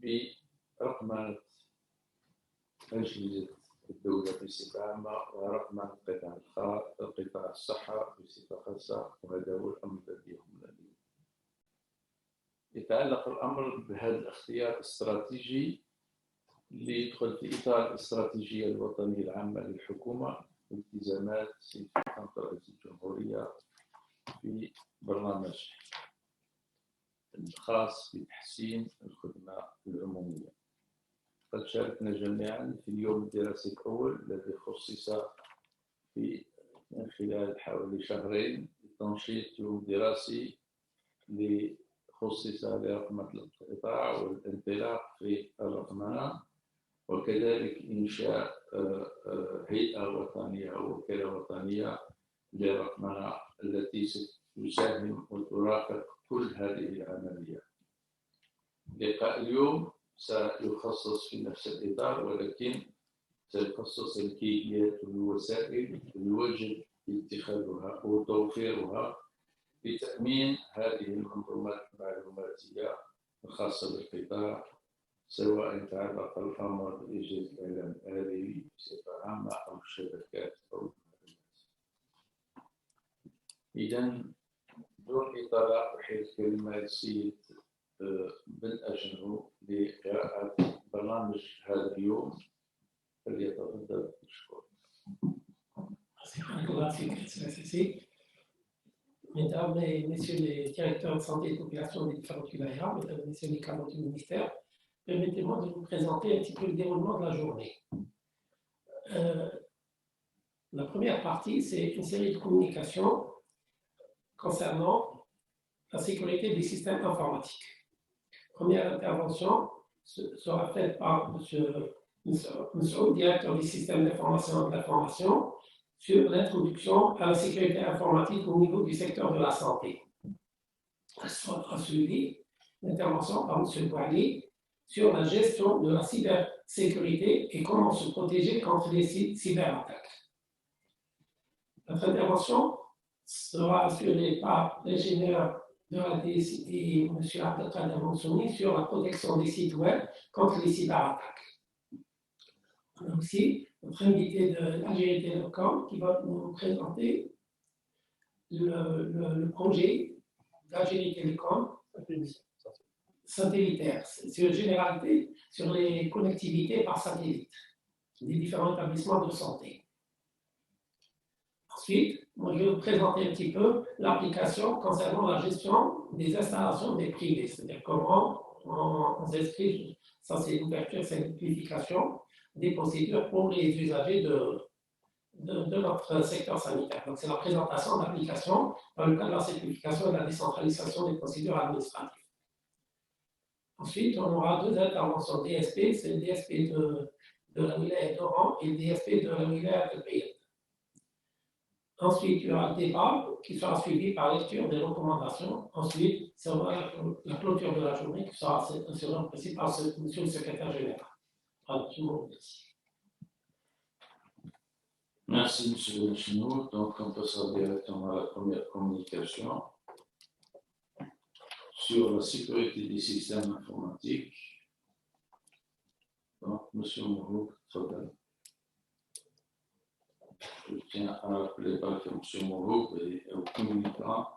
برقمنة أجهزة الدولة بصفة عامة ورقمنة قطاع الصحة بصفة خاصة، وهذا هو الأمر الذي يهمنا اليوم. يتعلق الأمر بهذا الاختيار الاستراتيجي اللي يدخل في إطار الاستراتيجية الوطنية العامة للحكومة والتزامات سيد رئيس الجمهورية في برنامجه الخاص بتحسين الخدمة العمومية. قد شاركنا جميعا في اليوم الدراسي الأول الذي خصص من خلال حوالي شهرين لتنشيط يوم دراسي خصص لرقمنة القطاع والانطلاق في الرقمنة، وكذلك إنشاء هيئة وطنية أو وكالة وطنية للرقمنة التي ستساهم وترافق كل هذه العملية. لقاء اليوم سيخصص في نفس الإطار، ولكن سيخصص الكيفيات والوسائل الواجب اتخاذها وتوفيرها لتأمين هذه المنظومات المعلوماتية الخاصة بالقطاع، سواء تعلق الأمر بإنجاز الإعلام الآلي بصفة عامة أو الشبكات أو المعلومات. إذا دون إطالة أحيل الكلمة للسيد بن أجنو لقراءة برنامج هذا اليوم، فليتفضل مشكور. Mesdames et messieurs les directeurs de santé et de population des différentes wilayas, mesdames et messieurs les cadres du ministère, permettez-moi de vous présenter un petit peu le déroulement de la journée. La première partie, c'est une série de communications concernant la sécurité des systèmes informatiques. Première intervention sera faite par M. Moussaoud, directeur du système d'information et de l'information, sur l'introduction à la sécurité informatique au niveau du secteur de la santé. Elle sera suivie l'intervention par M. Bouali sur la gestion de la cybersécurité et comment se protéger contre les cyberattaques. Notre intervention sera assurée par l'ingénieur de la DSI, M. Abdelkader Mansouni, sur la protection des sites web contre les cyberattaques. On a aussi notre invité de l'Algérie Télécom qui va nous présenter le projet d'Algérie Télécom satellitaire, sur une généralité sur les connectivités par satellite des différents établissements de santé. Ensuite, moi, je vais vous présenter un petit peu l'application concernant la gestion des installations des privés, c'est-à-dire comment on s'inscrit, ça c'est l'ouverture, c'est simplification des procédures pour les usagers de notre secteur sanitaire. Donc, c'est la présentation d'applications dans le cadre de la simplification et de la décentralisation des procédures administratives. Ensuite, on aura deux interventions DSP, c'est le DSP de la wilaya d'Oran et le DSP de la wilaya de Beyrouth. Ensuite, il y aura le débat qui sera suivi par lecture des recommandations. Ensuite, ça sera la clôture de la journée qui sera assurée en principe par monsieur le secrétaire général. Alors, je vous remercie. Merci, monsieur Benchinou. Donc, on passera directement à la première communication sur la sécurité des systèmes informatiques. Donc, monsieur Mouhouk, je tiens à rappeler par M. Mouhouk et aux communicants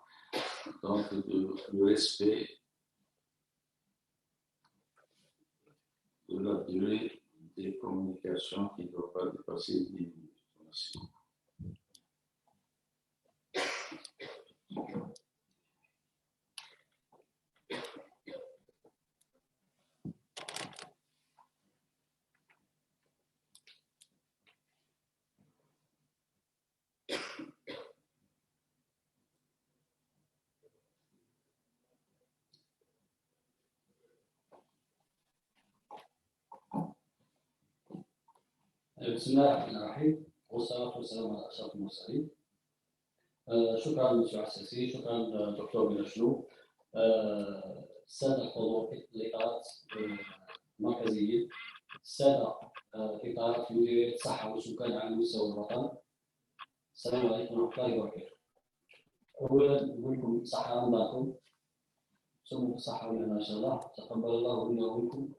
donc, de respect de la durée des communications qui ne doivent pas dépasser 10 minutes. Merci. بسم الله الرحمن الرحيم والصلاة والسلام على أشرف المرسلين. شكرا للمسيو عساسي، شكرا دكتور بنشلو، السادة الحضور في الإطارات المركزيين، السادة إطارات مديرية الصحة والسكان على مستوى الوطن. السلام عليكم ورحمة الله وبركاته. أولا نقول لكم صحة رمضانكم، صوموا بالصحة والهنا إن شاء الله، تقبل الله منا ومنكم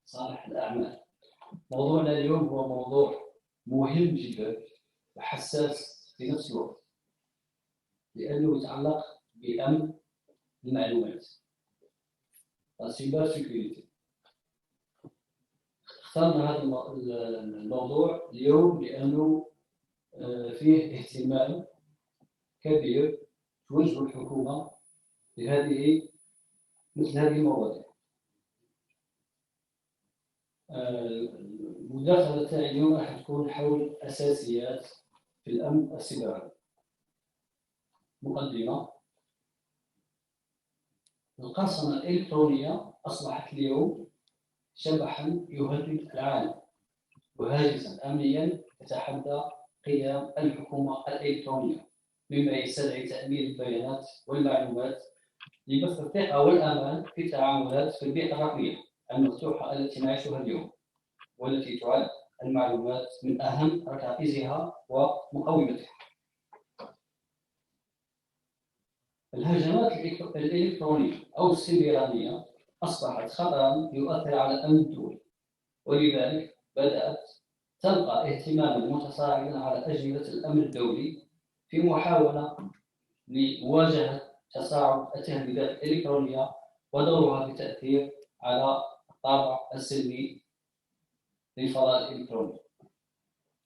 صالح الأعمال. موضوعنا اليوم هو موضوع مهم جدا وحساس في نفس الوقت، لأنه يتعلق بأمن المعلومات، السيبر سيكيورتي. اخترنا هذا الموضوع اليوم لأنه فيه اهتمام كبير توجه الحكومة لهذه مثل هذه المواضيع. المداخلة تاعي اليوم راح تكون حول أساسيات في الأمن السيبراني. مقدمة: القرصنة الإلكترونية أصبحت اليوم شبحا يهدد العالم وهاجسا أمنيا يتحدى قيام الحكومة الإلكترونية، مما يستدعي تأمين البيانات والمعلومات لبث الثقة والأمان في التعاملات في البيئة الرقمية المفتوحة التي نعيشها اليوم، والتي تعد المعلومات من أهم ركائزها ومقوماتها. الهجمات الإلكترونية أو السيبرانية أصبحت خطرا يؤثر على الأمن الدولي، ولذلك بدأت تلقى اهتماما متصاعدا على أجهزة الأمن الدولي في محاولة لمواجهة تصاعد التهديدات الإلكترونية ودورها في التأثير على الطابع السلمي للفضاء الإلكتروني.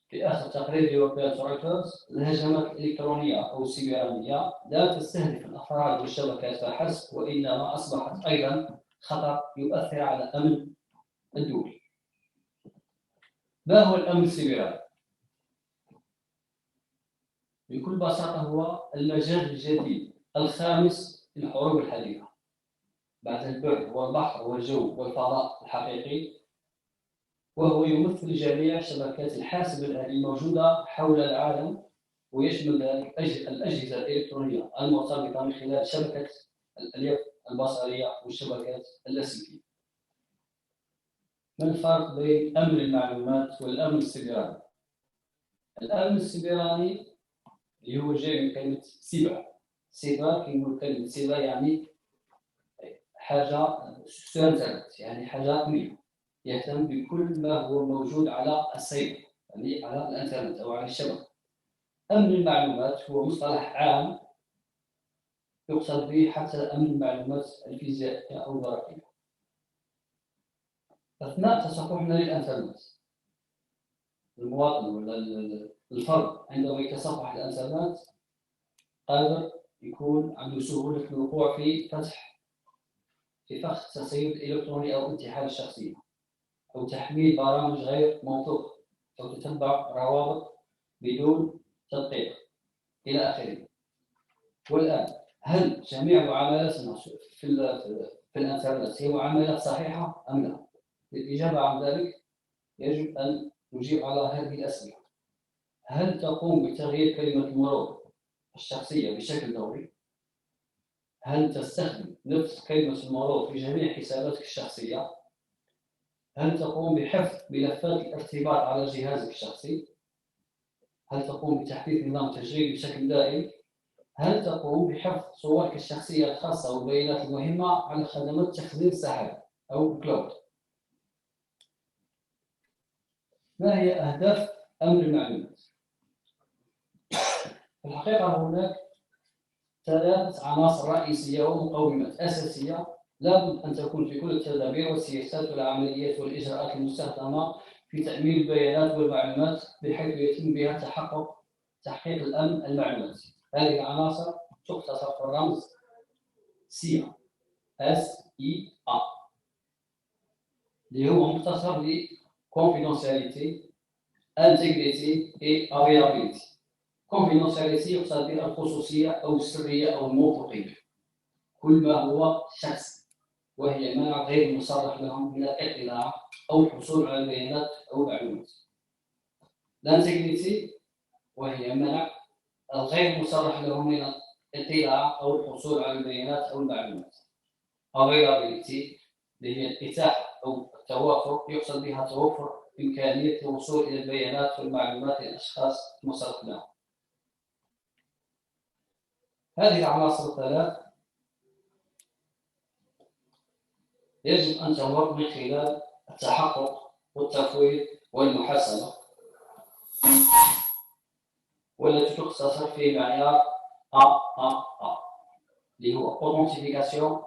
في آخر تقرير لوكالة رويترز، الهجمات الإلكترونية أو السيبرانية لا تستهدف الأفراد والشبكات فحسب، وإنما أصبحت أيضا خطر يؤثر على الأمن الدولي. ما هو الأمن السيبراني؟ بكل بساطة هو المجال الجديد الخامس للحروب الحديثة بعد البر والبحر والجو والفضاء الحقيقي، وهو يمثل جميع شبكات الحاسب الآلي الموجودة حول العالم، ويشمل ذلك الأجهزة الإلكترونية المرتبطة من خلال شبكة الألياف البصرية والشبكات اللاسلكية. ما الفرق بين أمن المعلومات والأمن السيبراني؟ الأمن السيبراني اللي هو جاي من كلمة سيبر. سيبر كيقول كلمة سيبر يعني حاجة سيرترت، يعني حاجة رقمية، يهتم بكل ما هو موجود على السيبر، يعني على الانترنت أو على الشبكة. أمن المعلومات هو مصطلح عام يقصد به حتى أمن المعلومات الفيزيائية أو الورقية. أثناء تصفحنا للإنترنت، المواطن ولا الفرد عندما يتصفح الإنترنت قادر يكون عنده سهولة الوقوع في فخ التسيب الإلكتروني أو انتحال الشخصية، أو تحميل برامج غير موثوقة، أو تتبع روابط بدون تدقيق إلى آخره. والآن، هل جميع معاملاتنا في الإنترنت هي معاملات صحيحة أم لا؟ الإجابة عن ذلك يجب أن نجيب على هذه الأسئلة. هل تقوم بتغيير كلمة المرور الشخصية بشكل دوري؟ هل تستخدم نفس كلمة المرور في جميع حساباتك الشخصية؟ هل تقوم بحفظ ملفات الارتباط على جهازك الشخصي؟ هل تقوم بتحديث نظام تشغيل بشكل دائم؟ هل تقوم بحفظ صورك الشخصية الخاصة والبيانات المهمة على خدمات تخزين السحاب أو كلاود؟ ما هي أهداف أمن المعلومات؟ في الحقيقة هناك 3 عناصر رئيسية ومقومات أساسية لابد أن تكون في كل التدابير والسياسات والعمليات والإجراءات المستخدمة في تأمين البيانات والمعلومات، بحيث يتم بها تحقيق الأمن المعلوماتي. هذه العناصر تختصر في الرمز SIA، اللي هو مختصر ل confidentiality, integrity et availability. confidentiality يقصد بها الخصوصية أو السرية أو الموثوقية، كل ما هو شخصي، وهي منع غير مصرح لهم من الاطلاع أو الحصول على البيانات أو المعلومات. الانتجريتي وهي منع الغير مصرح لهم من الاطلاع أو الحصول على البيانات أو المعلومات. availability اللي هي الإتاحة أو التوافر، يقصد بها توفر إمكانية الوصول إلى البيانات والمعلومات للأشخاص المصرح لهم. هذه العناصر الثلاث يجب أن تمر من خلال التحقق والتفويض والمحاسبة، والتي تختصر في معيار AAA اللي هو Authentication,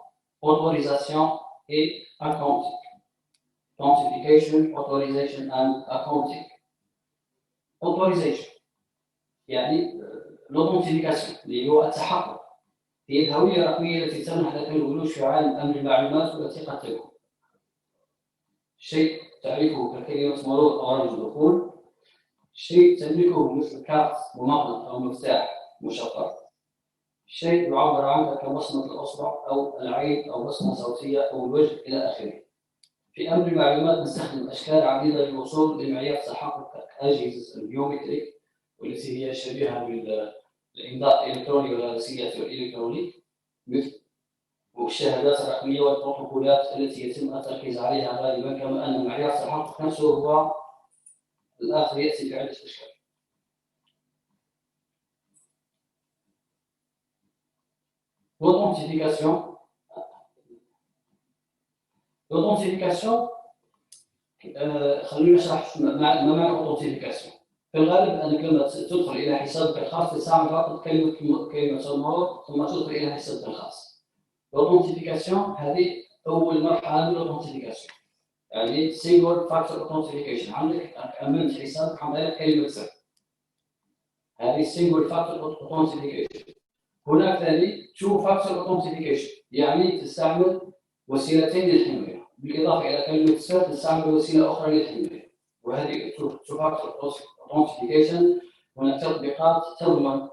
Authorization et Accounting. Authentication, Authorization and Accounting. Authorization يعني l'authentification اللي هو التحقق، هي الهوية الرقمية التي تمنح لك الجلوس في عالم أمن المعلومات والتي قد تكون شيء تعرفه ككلمة مرور أو رمز دخول، شيء تملكه مثل كارت ممغنط أو مفتاح مشفر، شيء يعبر عنك كبصمة الأصبع أو العين أو بصمة صوتية أو الوجه إلى آخره. في أمن المعلومات نستخدم أشكال عديدة للوصول لمعيار تحقق أجهزة البيومتريك والتي هي شبيهة بالإمضاء الإلكتروني والرسميات الإلكترونية، مثل والشهادات الرقمية والبروتوكولات التي يتم التركيز عليها غالبا، كما أن معيار التحقق نفسه هو الآخر يأتي بعدة أشكال. L'authentification, خلينا نشرح ما معنى authentification. في الغالب أنك لما تدخل إلى حسابك الخاص تستعمل فقط كلمة المرور ثم تدخل إلى حسابك الخاص. L'authentification هذه أول مرحلة من l'authentification، يعني single factor authentification، عندك أمنت حسابك عن طريق كلمة سر، هذه single factor authentification. هناك ثاني two factor authentification، يعني تستعمل وسيلتين للحماية، بالإضافة إلى كلمة سر تستعمل وسيلة أخرى للحماية، وهذه two factor authentification. هناك تطبيقات تضمن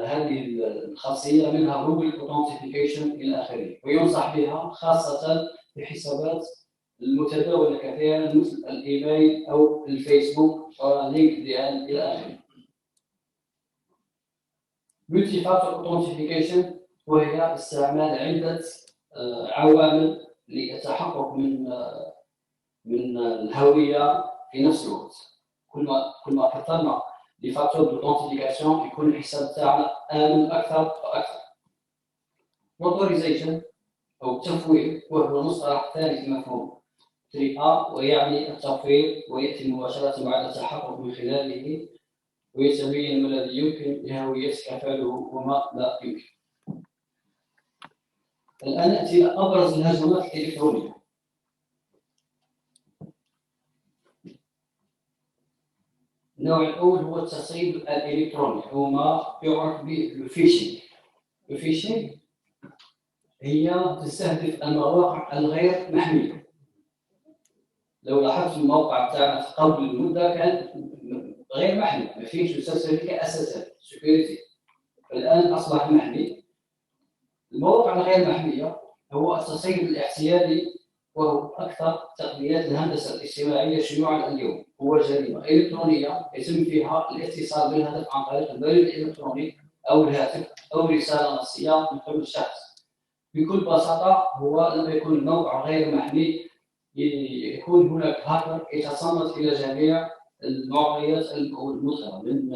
هذه الخاصية، منها Google Authentication إلى آخره، وينصح بها خاصة في حسابات المتداولة كثيرا مثل الإيميل أو الفيسبوك أو لينكدين إلى آخره. Multi Factor Authentication وهي استعمال عدة عوامل للتحقق من الهوية في نفس الوقت. كل ما كثرنا لفاكتور d'authentification يكون الحساب تاعنا آمن أكثر وأكثر. Authorization أو التفويض وهو مصطلح ثاني في مفهوم 3A، ويعني التفويض، ويأتي مباشرة بعد التحقق من خلاله، ويتبين ما الذي يمكن لهويتك فعله وما لا يمكن. الآن نأتي إلى أبرز الهجمات الإلكترونية. النوع الأول هو التصعيد الإلكتروني، هو ما يعرف بالفيشنج. الفيشنج هي تستهدف المواقع الغير محمية. لو لاحظت الموقع بتاعنا قبل المدة كان غير محمي، ما فيش سيرتيفيكت أساسا سكيورتي، الآن أصبح محمي. المواقع الغير محمية هو التصعيد الاحتيالي، وهو أكثر تقنيات الهندسة الاجتماعية شيوعاً اليوم. هو جريمة إلكترونية يتم فيها الاتصال بالهدف عن طريق البريد الإلكتروني أو الهاتف أو رسالة نصية من قبل الشخص. بكل بساطة هو لما يكون الموقع غير محمي يكون هناك هاكر يتصنت إلى جميع المعطيات المدخلة من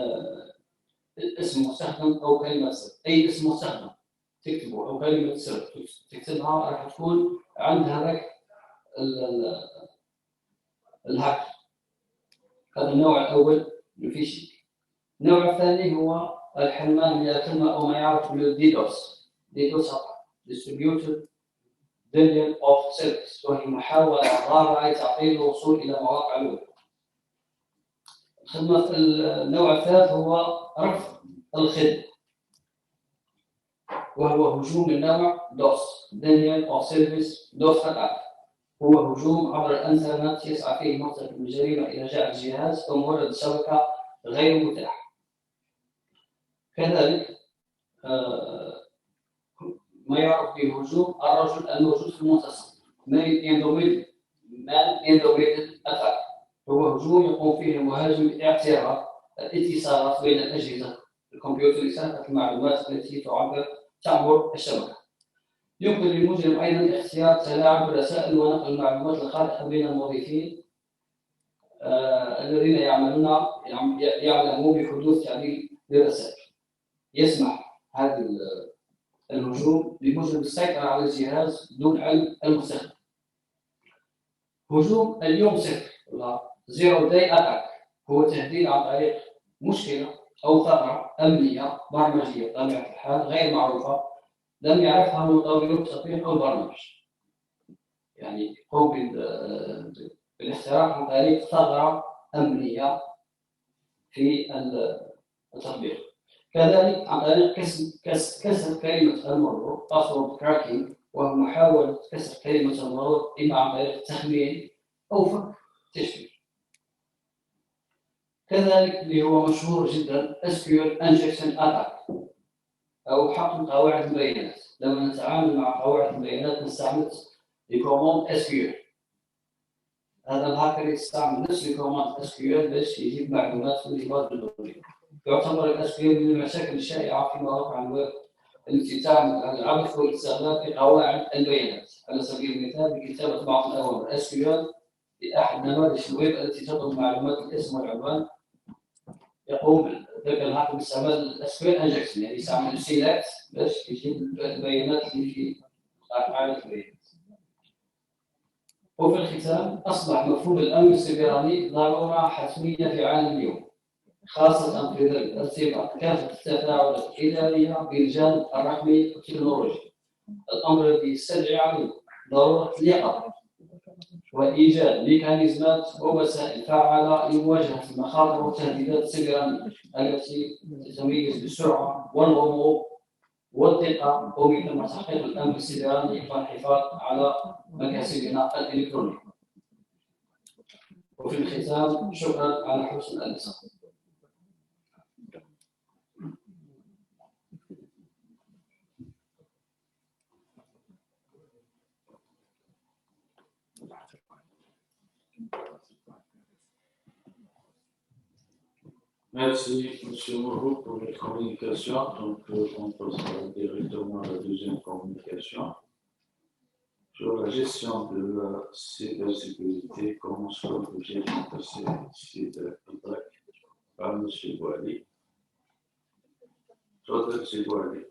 اسم مستخدم أو كلمة سر. أي اسم مستخدم تكتبه أو كلمة سر تكتبها راح تكون عند هذاك الهاكر. هذا النوع الأول من الفيشنج. النوع الثاني هو الحرمان من الكلمة أو ما يعرف بالديدوس. ديدوس Distributed Denial of Service، وهي محاولة ضارة لتعطيل الوصول إلى مواقع الويب. النوع الثالث هو رفض الخدمة، وهو هجوم من نوع DOS Denial of Service DOS Attack. هو هجوم عبر الإنترنت يسعى فيه مرتكب الجريمة إلى جعل الجهاز أو مورد الشبكة غير متاح. كذلك ما يعرف بالهجوم الرجل الموجود في المتصل Man in the Middle Attack، هو هجوم يقوم فيه المهاجم باعتراض الاتصالات بين الأجهزة الكمبيوترية المعلومات التي تعبر الشبكة. يمكن للمجرم أيضا اختيار تلاعب الرسائل ونقل المعلومات الخاطئة بين الموظفين الذين يعلمون بحدوث تعديل للرسائل. يسمح هذا الهجوم للمجرم السيطرة على الجهاز دون علم المستخدم. هجوم اليوم صفر ولا زيرو داي اتاك هو تهديد عن طريق مشكله او ثغره امنيه برمجيه بطبيعه الحال غير معروفه لم يعرفها مطور التطبيق او البرنامج. يعني يقوم بالاختراق عن طريق ثغره امنيه في التطبيق. كذلك عن طريق كسر كلمه المرور باسورد كراكينج، وهو محاوله كسر كلمه المرور اما عن طريق التخمين او فك تشفير. كذلك اللي هو مشهور جدا SQL injection attack او حقن قواعد البيانات. لما نتعامل مع قواعد البيانات نستعمل الكوماند SQL. هذا الهاكر يستعمل نفس الكوماند SQL باش يجيب معلومات من الباز اللغوي. يعتبر ال SQL من المشاكل الشائعه في مواقع الويب التي تعمل على العبث والاستغلال في قواعد البيانات. على سبيل المثال بكتابه بعض الاوامر SQL في احد نماذج الويب التي تطلب معلومات الاسم والعنوان، يقوم ذاك الهاكر باستعمال SQL injection، يعني يستعمل سيلكت باش يجيب البيانات اللي في قاعده البيانات. وفي الختام أصبح مفهوم الأمن السيبراني ضرورة حتمية في عالم اليوم، خاصة في ظل ارتباط كافة التفاعلات الإدارية بالجانب الرقمي والتكنولوجي. الأمر الذي يستدعي عليه ضرورة اليقظة وإيجاد ميكانيزمات ووسائل فعالة لمواجهة المخاطر والتهديدات السيبرانية التي تتميز بالسرعة والغموض والدقة، ومن ثم تحقيق الأمن السيبراني والحفاظ على مكاسبنا الإلكترونية. وفي الختام شكرا على حسن الاستماع. Merci, M. Mourou, pour les communications. Donc, on passera directement à la deuxième communication sur la gestion de la cybersécurité, comment se protéger contre ces cyberattaques par M. Boali. Soit M. Boali.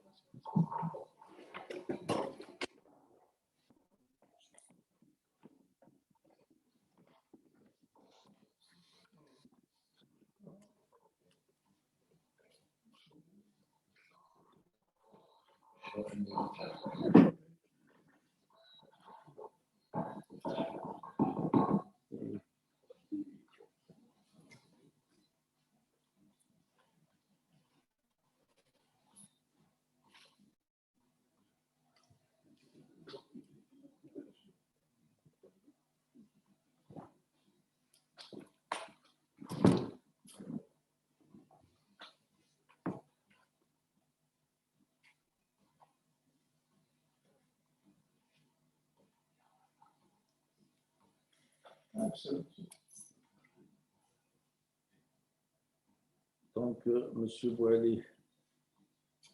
Donc, M. Boali,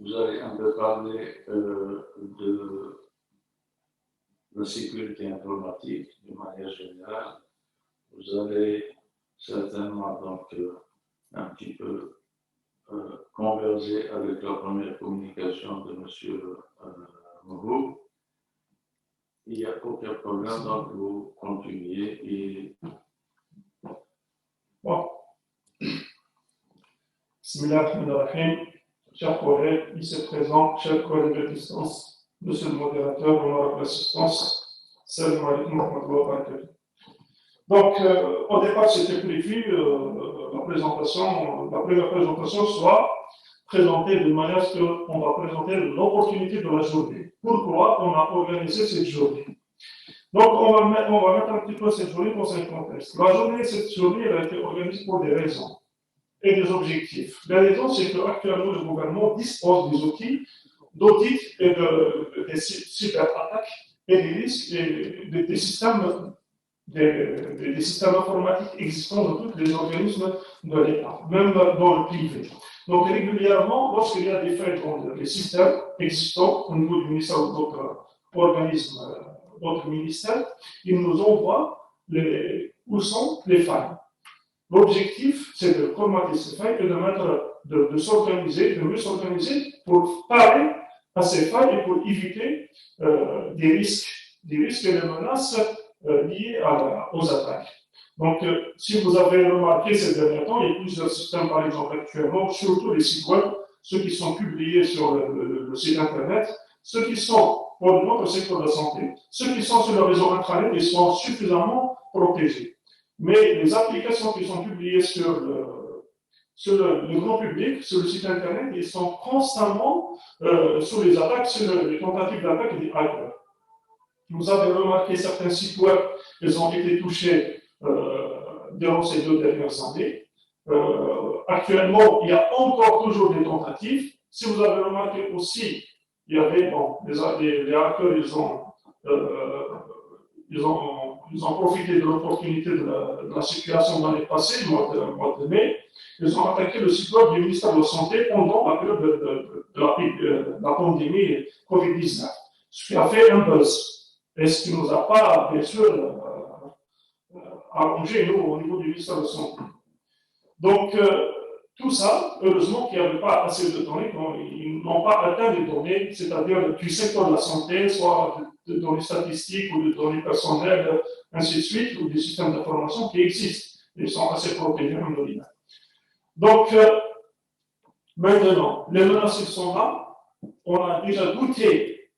vous avez un peu parlé de la sécurité informatique de manière générale. Vous allez certainement donc un petit peu converger avec la première communication de M. Mourou. Il n'y a aucun problème, donc vous continuez et... Bon. Bismillahirrahmanirrahim. Chers collègues, ici présents, chers collègues de distance, monsieur le modérateur, honorable assistance, salam alaikum wa rahmatullahi wa barakatuh. Donc, au départ, c'était prévu la première présentation soit présentée de manière à ce qu'on va présenter l'opportunité de la journée. Pourquoi on a organisé cette journée? Donc, on va mettre un petit peu cette journée dans un contexte. La journée, cette journée, elle a été organisée pour des raisons et des objectifs. La raison, c'est qu'actuellement, le gouvernement dispose des outils d'audit et des cyberattaques et des risques et des systèmes informatiques existants dans tous les organismes de l'État, même dans le privé. Donc, régulièrement, lorsqu'il y a des faits dans les systèmes existants au niveau du ministère ou d'autres organismes, d'autres ministères, ils nous envoient où sont les failles. L'objectif, c'est de combattre ces failles et de s'organiser, de mieux s'organiser pour parer à ces failles et pour éviter des risques et des menaces liées aux attaques. Donc, si vous avez remarqué ces derniers temps, il y a plusieurs systèmes, par exemple, actuellement, surtout les sites web, ceux qui sont publiés sur le site Internet, ceux qui sont pour notre secteur de la santé, ceux qui sont sur le réseau intranet, ils sont suffisamment protégés. Mais les applications qui sont publiées sur le grand public, sur le site Internet, ils sont constamment sous les attaques, sur les tentatives d'attaque des hackers. Vous avez remarqué certains sites web, ils ont été touchés durant ces 2 dernières années. Actuellement, il y a encore toujours des tentatives. Si vous avez remarqué aussi, il y avait, les hackers, ils ont profité de l'opportunité de la situation dans l'année passée, le mois de mai. Ils ont attaqué le site web du ministère de la Santé pendant la période de la pandémie Covid-19, ce qui a fait un buzz. Et ce qui ne nous a pas, bien sûr, arrangé, nous, au niveau du ministère de la Santé. Donc, tout ça, heureusement qu'il n'y avait pas assez de données, ils n'ont pas atteint les données, c'est-à-dire du secteur de la santé, soit de données statistiques ou de données personnelles, ainsi de suite, ou des systèmes d'information qui existent. Ils sont assez protégés en données. Donc, maintenant, les menaces sont là. On a déjà douté,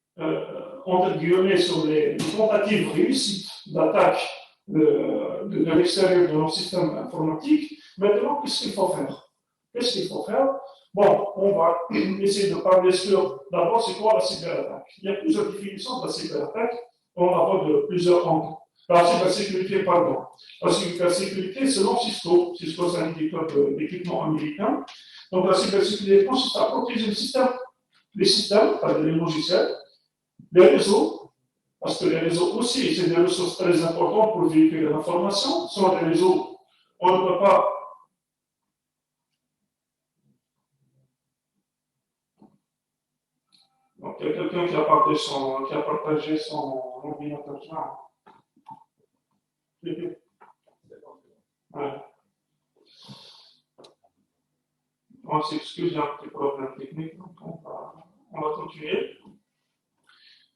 entre guillemets, sur les tentatives réussies d'attaque de l'extérieur de nos systèmes informatiques. Maintenant, qu'est-ce qu'il faut faire? Bon, on va essayer de parler sur, d'abord, c'est quoi la cyberattaque? Il y a plusieurs définitions de la cyberattaque. On la voit de plusieurs angles. La cybersécurité, pardon. La cybersécurité, selon Cisco, Cisco c'est un éditeur d'équipement américain. Donc, la cybersécurité consiste à protéger les systèmes, c'est-à-dire les logiciels, les réseaux, parce que les réseaux aussi, c'est des ressources très importantes pour véhiculer l'information. Sans les réseaux, on ne peut pas. Donc, il y a quelqu'un qui a partagé son ordinateur. Ouais. On s'excuse, il y a un petit problème technique, donc on va continuer.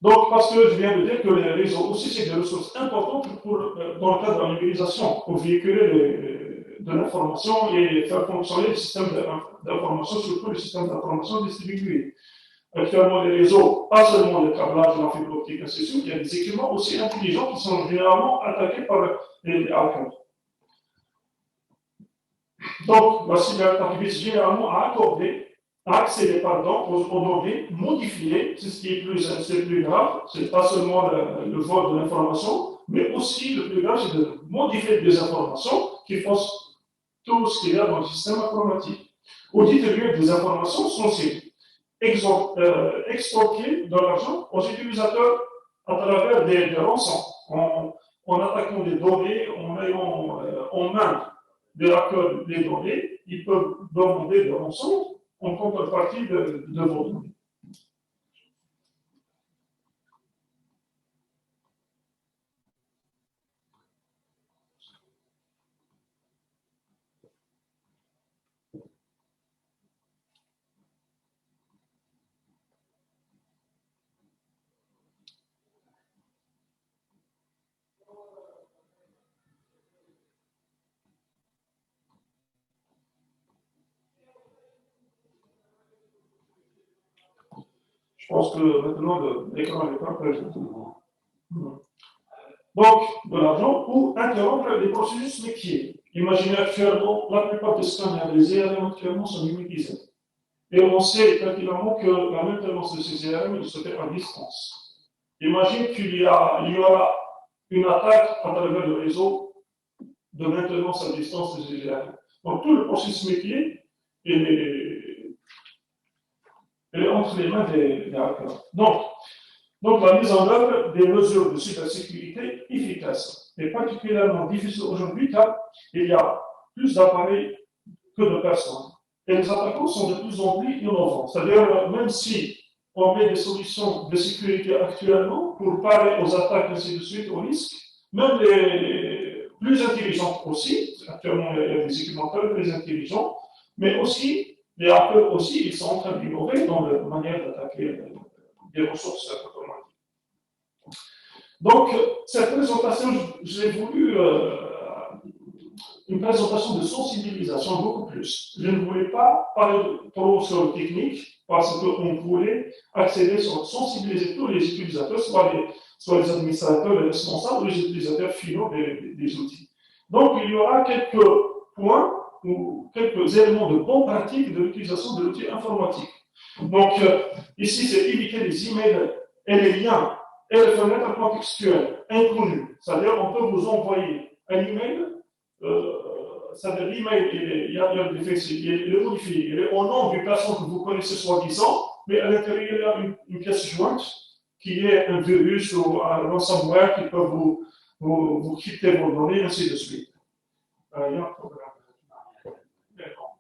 Donc, parce que je viens de dire que les réseaux aussi, c'est des ressources importantes dans le cadre de la numérisation, pour véhiculer de l'information et faire fonctionner le système d'information, surtout le système d'information distribué. Actuellement, les réseaux, pas seulement le câblage, la fibre optique, ainsi de suite, il y a des équipements aussi intelligents qui sont généralement attaqués par les hackers. Donc, la cyberattaque vise généralement à accéder aux données modifiées, c'est ce qui est plus grave, c'est pas seulement le vol de l'information, mais aussi le plus grave, c'est de modifier des informations qui faussent tout ce qu'il y a dans le système informatique. Ou distribuer des informations sensibles. Extorquer de l'argent aux utilisateurs à travers des rançons, en attaquant des données, en ayant en main des hackers des données, ils peuvent demander des rançons en contrepartie de vos données. Je pense que maintenant l'écran n'est pas présent. Donc, de l'argent pour interrompre les processus métiers. Imaginez actuellement, la plupart des scanners, les IRM actuellement sont numérisés. Et on sait pertinemment que la maintenance de ces IRM se fait à distance. Imagine qu'il y aura une attaque à travers le réseau de maintenance à distance des IRM. Donc, tout le processus métier est entre les mains des hackers. Donc, la mise en œuvre des mesures de cybersécurité efficaces est particulièrement difficile aujourd'hui car il y a plus d'appareils que de personnes. Et les attaquants sont de plus en plus innovants. C'est-à-dire, même si on met des solutions de sécurité actuellement pour parer aux attaques, ainsi de suite, aux risques, même les plus intelligents aussi, actuellement il y a des équipements très intelligents, mais aussi, les hackers aussi, ils sont en train d'innover dans la manière d'attaquer des ressources informatiques. Donc, cette présentation, j'ai voulu une présentation de sensibilisation beaucoup plus. Je ne voulais pas parler trop sur le technique, parce qu'on voulait accéder sur sensibiliser tous les utilisateurs, soit les administrateurs, les responsables, ou les utilisateurs finaux des outils. Donc, il y aura quelques points ou quelques éléments de bonne pratique de l'utilisation de l'outil informatique. Donc, ici, c'est éviter les emails et les liens et les fenêtres contextuelles inconnus. C'est-à-dire, on peut vous envoyer un email, c'est-à-dire l'email, il est modifié, il est au nom d'une personne que vous connaissez soi-disant, mais à l'intérieur, il y a une pièce jointe qui est un virus ou un ransomware qui peut vous quitter vos données, ainsi de suite. Il y a un problème. D'accord.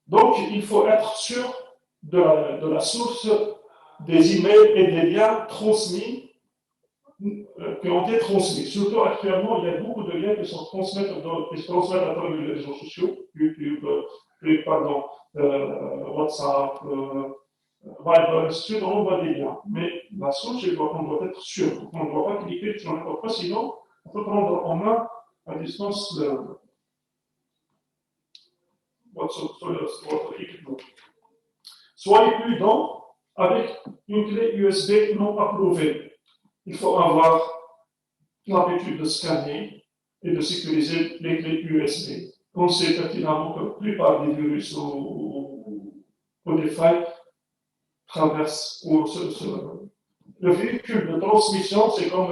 Donc, il faut être sûr de la source des emails et des liens transmis, qui ont été transmis. Surtout actuellement, il y a beaucoup de liens qui se transmettent à travers les réseaux sociaux, YouTube, WhatsApp, Viber, etc. On voit des liens. Mais la source, on doit être sûr. On ne doit pas cliquer sur n'importe quoi, sinon on peut prendre en main à distance votre équipement. Soyez prudent avec une clé USB non approuvée. Il faut avoir l'habitude de scanner et de sécuriser les clés USB. On sait pertinemment que la plupart des virus ou des failles traversent le véhicule de transmission, c'est comme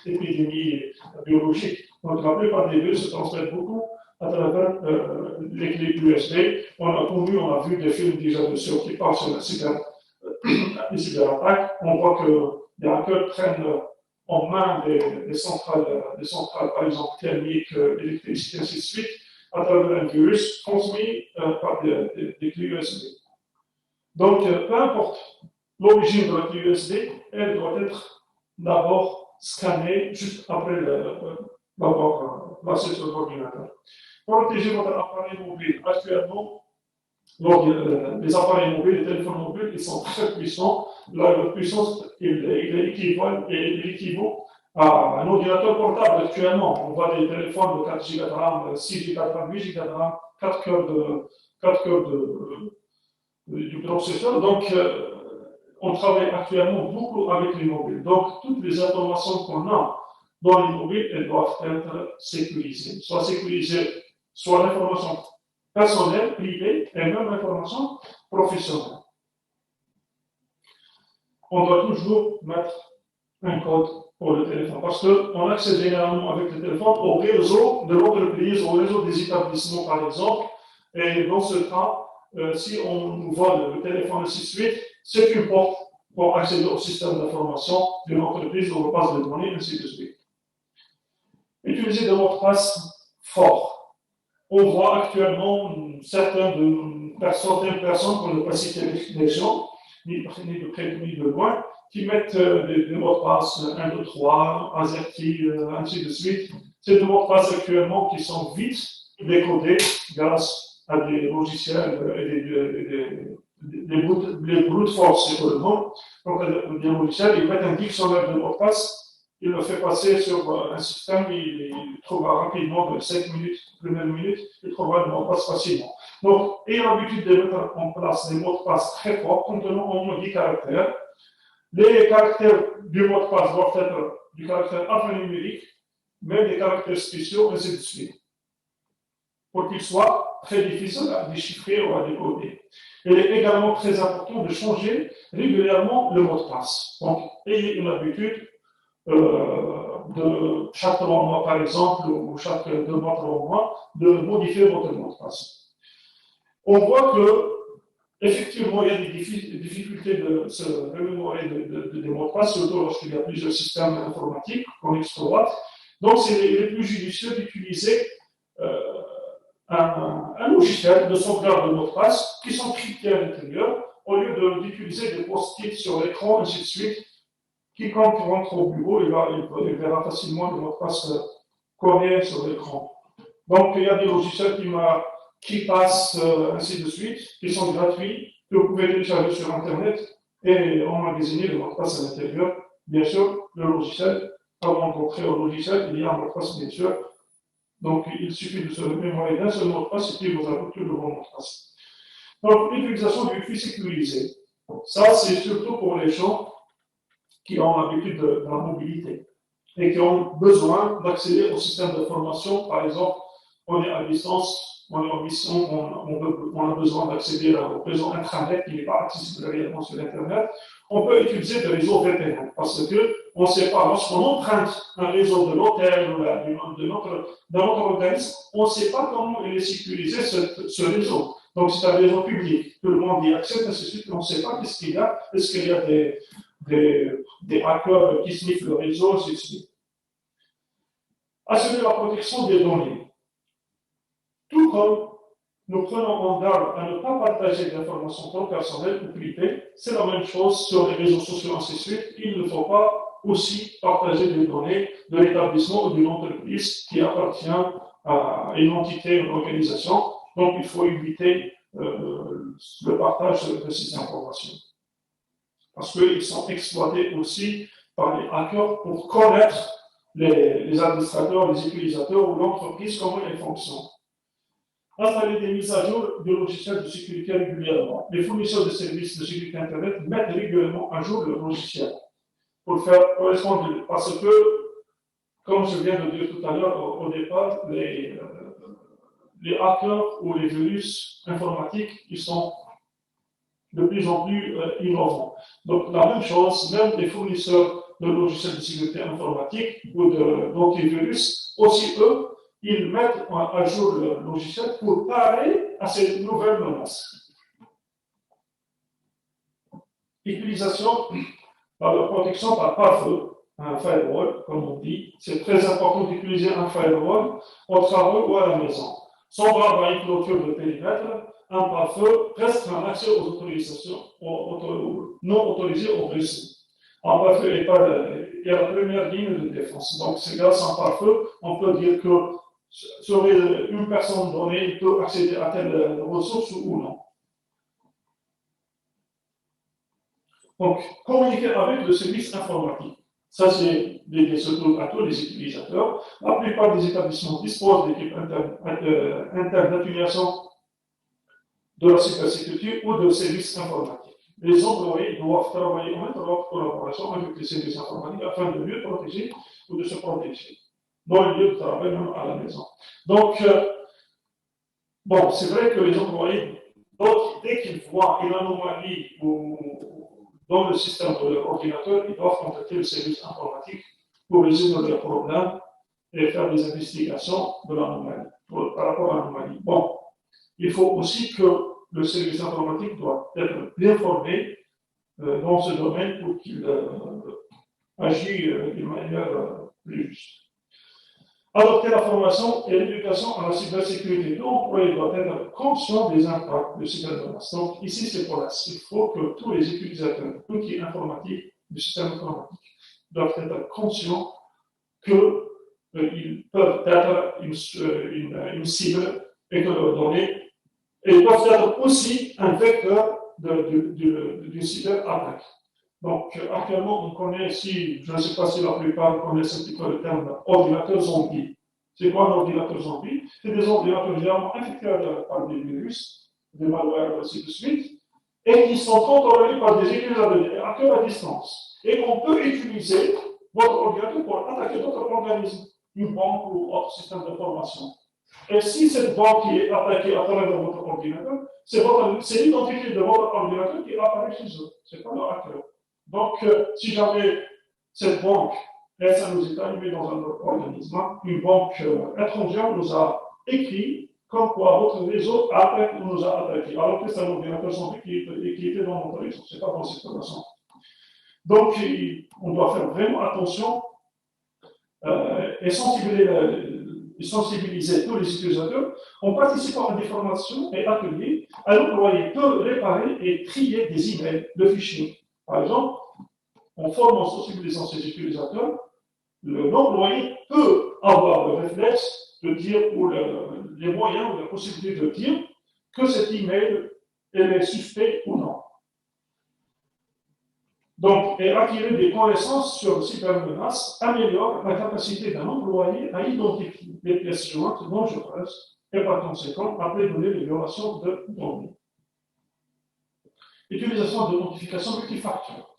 l'épidémie biologique. Donc la plupart des virus se transmettent beaucoup à travers les clés USB. On a vu des films déjà de ceux qui parlent sur les cyberattaques. On voit que les hackers prennent en main des centrales, par exemple, thermiques, électricité, ainsi de suite, à travers un virus transmis par des clés USB. Donc, peu importe l'origine de la clé USB, elle doit être d'abord scannée juste après l'avoir placée sur l'ordinateur. Protégez votre appareil mobile. Actuellement, les appareils mobiles, les téléphones mobiles, ils sont très puissants. La puissance, il équivaut à un ordinateur portable actuellement. On voit des téléphones de 4 Go de RAM, 6 Go de RAM, 8 Go de RAM, 4 cœurs du processeur. Donc, on travaille actuellement beaucoup avec les mobiles. Donc, toutes les informations qu'on a dans les mobiles, elles doivent être sécurisées. Soit sécurisées, soit l'information personnelle, privée, et même l'information professionnelle. On doit toujours mettre un code pour le téléphone, parce qu'on accède généralement avec le téléphone au réseau de l'entreprise, au réseau des établissements, par exemple, et dans ce cas, si on nous vole le téléphone ainsi de suite, c'est une porte pour accéder au système d'information de l'entreprise, aux bases de données, ainsi de suite. Utilisez des mots de passe forts. On voit actuellement certaines personnes, pour ne pas citer les gens, ni de près ni de loin, qui mettent des mots de passe 1, 2, 3, AZERTY, ainsi de suite. C'est des mots de passe actuellement qui sont vite décodés grâce à des logiciels et des brute force, c'est le nom. Donc, des logiciels, ils mettent un dictionnaire de mots de passe, il le fait passer sur un système, il trouvera rapidement de 5 minutes, première minute, il trouvera le mot de passe facilement. Donc, ayez l'habitude de mettre en place des mots de passe très forts, contenant au moins 10 caractères. Les caractères du mot de passe doivent être du caractère alphanumérique, mais des caractères spéciaux, ainsi de suite, pour qu'ils soient très difficiles à déchiffrer ou à décoder. Il est également très important de changer régulièrement le mot de passe. Donc, ayez une habitude de chaque 3 mois, par exemple, ou chaque 2 mois, 3 mois, de modifier votre mot de passe. On voit que, effectivement, il y a des difficultés de se remémorer des mots de passe, surtout lorsqu'il y a plusieurs systèmes informatiques qu'on exploite. Donc, il est plus judicieux d'utiliser un logiciel de sauvegarde de mots de passe qui sont cryptés à l'intérieur, au lieu d'utiliser des post-it sur l'écran, ainsi de suite. Quiconque rentre au bureau, il verra facilement le mot de passe coréen sur l'écran. Donc, il y a des logiciels qui passent, ainsi de suite, qui sont gratuits, que vous pouvez télécharger sur Internet et emmagasiner le mot de passe à l'intérieur. Bien sûr, le logiciel, avant d'entrer au logiciel, il y a un mot de passe, bien sûr. Donc, il suffit de se mémoriser d'un seul mot de passe et puis vous avez tout le bon mot de passe. Donc, l'utilisation du Wi-Fi sécurisé. Ça, c'est surtout pour les gens qui ont l'habitude de la mobilité et qui ont besoin d'accéder au système d'information. Par exemple, on est à distance, on est en mission, on a besoin d'accéder au réseau intranet qui n'est pas accessible réellement sur Internet. On peut utiliser des réseaux VPN parce qu'on ne sait pas, lorsqu'on emprunte un réseau de l'hôtel ou de notre organisme, on ne sait pas comment il est sécurisé ce réseau. Donc c'est un réseau public, tout le monde y accède, ainsi de suite, on ne sait pas qu'est-ce qu'il y a, est-ce qu'il y a des hackers qui sniffent le réseau, ainsi de suite. Assurer la protection des données. Tout comme nous prenons en garde à ne pas partager d'informations trop personnelles ou privées, c'est la même chose sur les réseaux sociaux, ainsi de suite. Il ne faut pas aussi partager des données de l'établissement ou d'une entreprise qui appartient à une entité, une organisation. Donc, il faut éviter le partage de ces informations. Parce qu'ils sont exploités aussi par les hackers pour connaître les administrateurs, les utilisateurs ou l'entreprise, comment ils fonctionnent. Installer des mises à jour de logiciels de sécurité régulièrement. Les fournisseurs de services de sécurité Internet mettent régulièrement à jour le logiciel pour faire correspondre, parce que, comme je viens de dire tout à l'heure au départ, les hackers ou les virus informatiques, ils sont de plus en plus innovants. Donc, la même chose, même les fournisseurs de logiciels de sécurité informatique ou d'antivirus, aussi eux, ils mettent à jour le logiciel pour parer à ces nouvelles menaces. Utilisation par la protection par pare-feu, un firewall, comme on dit. C'est très important d'utiliser un firewall au travail ou à la maison. Sans avoir une clôture de périmètre, un pare-feu restreint l'accès aux autorisations non autorisées au réseau. Un pare-feu est la première ligne de défense. Donc, c'est grâce à un pare-feu, on peut dire que sur une personne donnée, il peut accéder à telle ressource ou non. Donc, communiquer avec le service informatique. Ça, c'est surtout à tous les utilisateurs. La plupart des établissements disposent d'équipes internes d'utilisation de la cybersécurité ou de services informatiques. Les employés doivent travailler en étroite collaboration avec les services informatiques afin de mieux protéger ou de se protéger dans le lieu de travail, même à la maison. Donc, bon, c'est vrai que les employés, dès qu'ils voient une anomalie dans le système de leur ordinateur, ils doivent contacter le service informatique pour résoudre leurs problèmes et faire des investigations de l'anomalie, par rapport à l'anomalie. Bon, il faut aussi que le service informatique doit être bien formé dans ce domaine pour qu'il agisse d'une manière plus juste. Adopter la formation et l'éducation à la cybersécurité. L'employé doit être conscient des impacts de cybermenaces. Donc, ici, c'est pour ça. Il faut que tous les utilisateurs d'outils informatiques, du système informatique, doivent être conscients qu'ils peuvent être une cible et que leurs données et doivent être aussi un vecteur d'une cyberattaque. Donc, actuellement, on connaît, je ne sais pas si la plupart connaissent un petit peu le terme ordinateur zombie. C'est quoi un ordinateur zombie? C'est des ordinateurs généralement infectés par des virus, des malwares, ainsi de suite, et qui sont contrôlés par des utilisateurs à distance. Et on peut utiliser votre ordinateur pour attaquer d'autres organismes, une banque ou autre système d'information. Et si cette banque qui est attaquée à travers votre ordinateur, c'est l'identité de votre ordinateur qui apparaît chez eux. Ce n'est pas le hacker. Donc, si jamais cette banque, ça nous est arrivé dans un autre organisme, une banque étrangère nous a écrit comme quoi votre réseau nous a attaqué, alors que c'est un ordinateur santé qui était dans notre réseau. Ce n'est pas dans cette façon. Donc, on doit faire vraiment attention et sensibiliser tous les utilisateurs en participant à des formations et ateliers. Un employé peut réparer et trier des emails de phishing. Par exemple, en formant, sensibilisant ses utilisateurs, l'employé peut avoir le réflexe de dire, ou les moyens ou la possibilité de dire que cet email est suspect ou non. Donc, et acquérir des connaissances sur le cybermenace améliore la capacité d'un employé à identifier les pièces jointes dangereuses et par conséquent à prévenir les violations de données. Utilisation de notifications multifacteurs.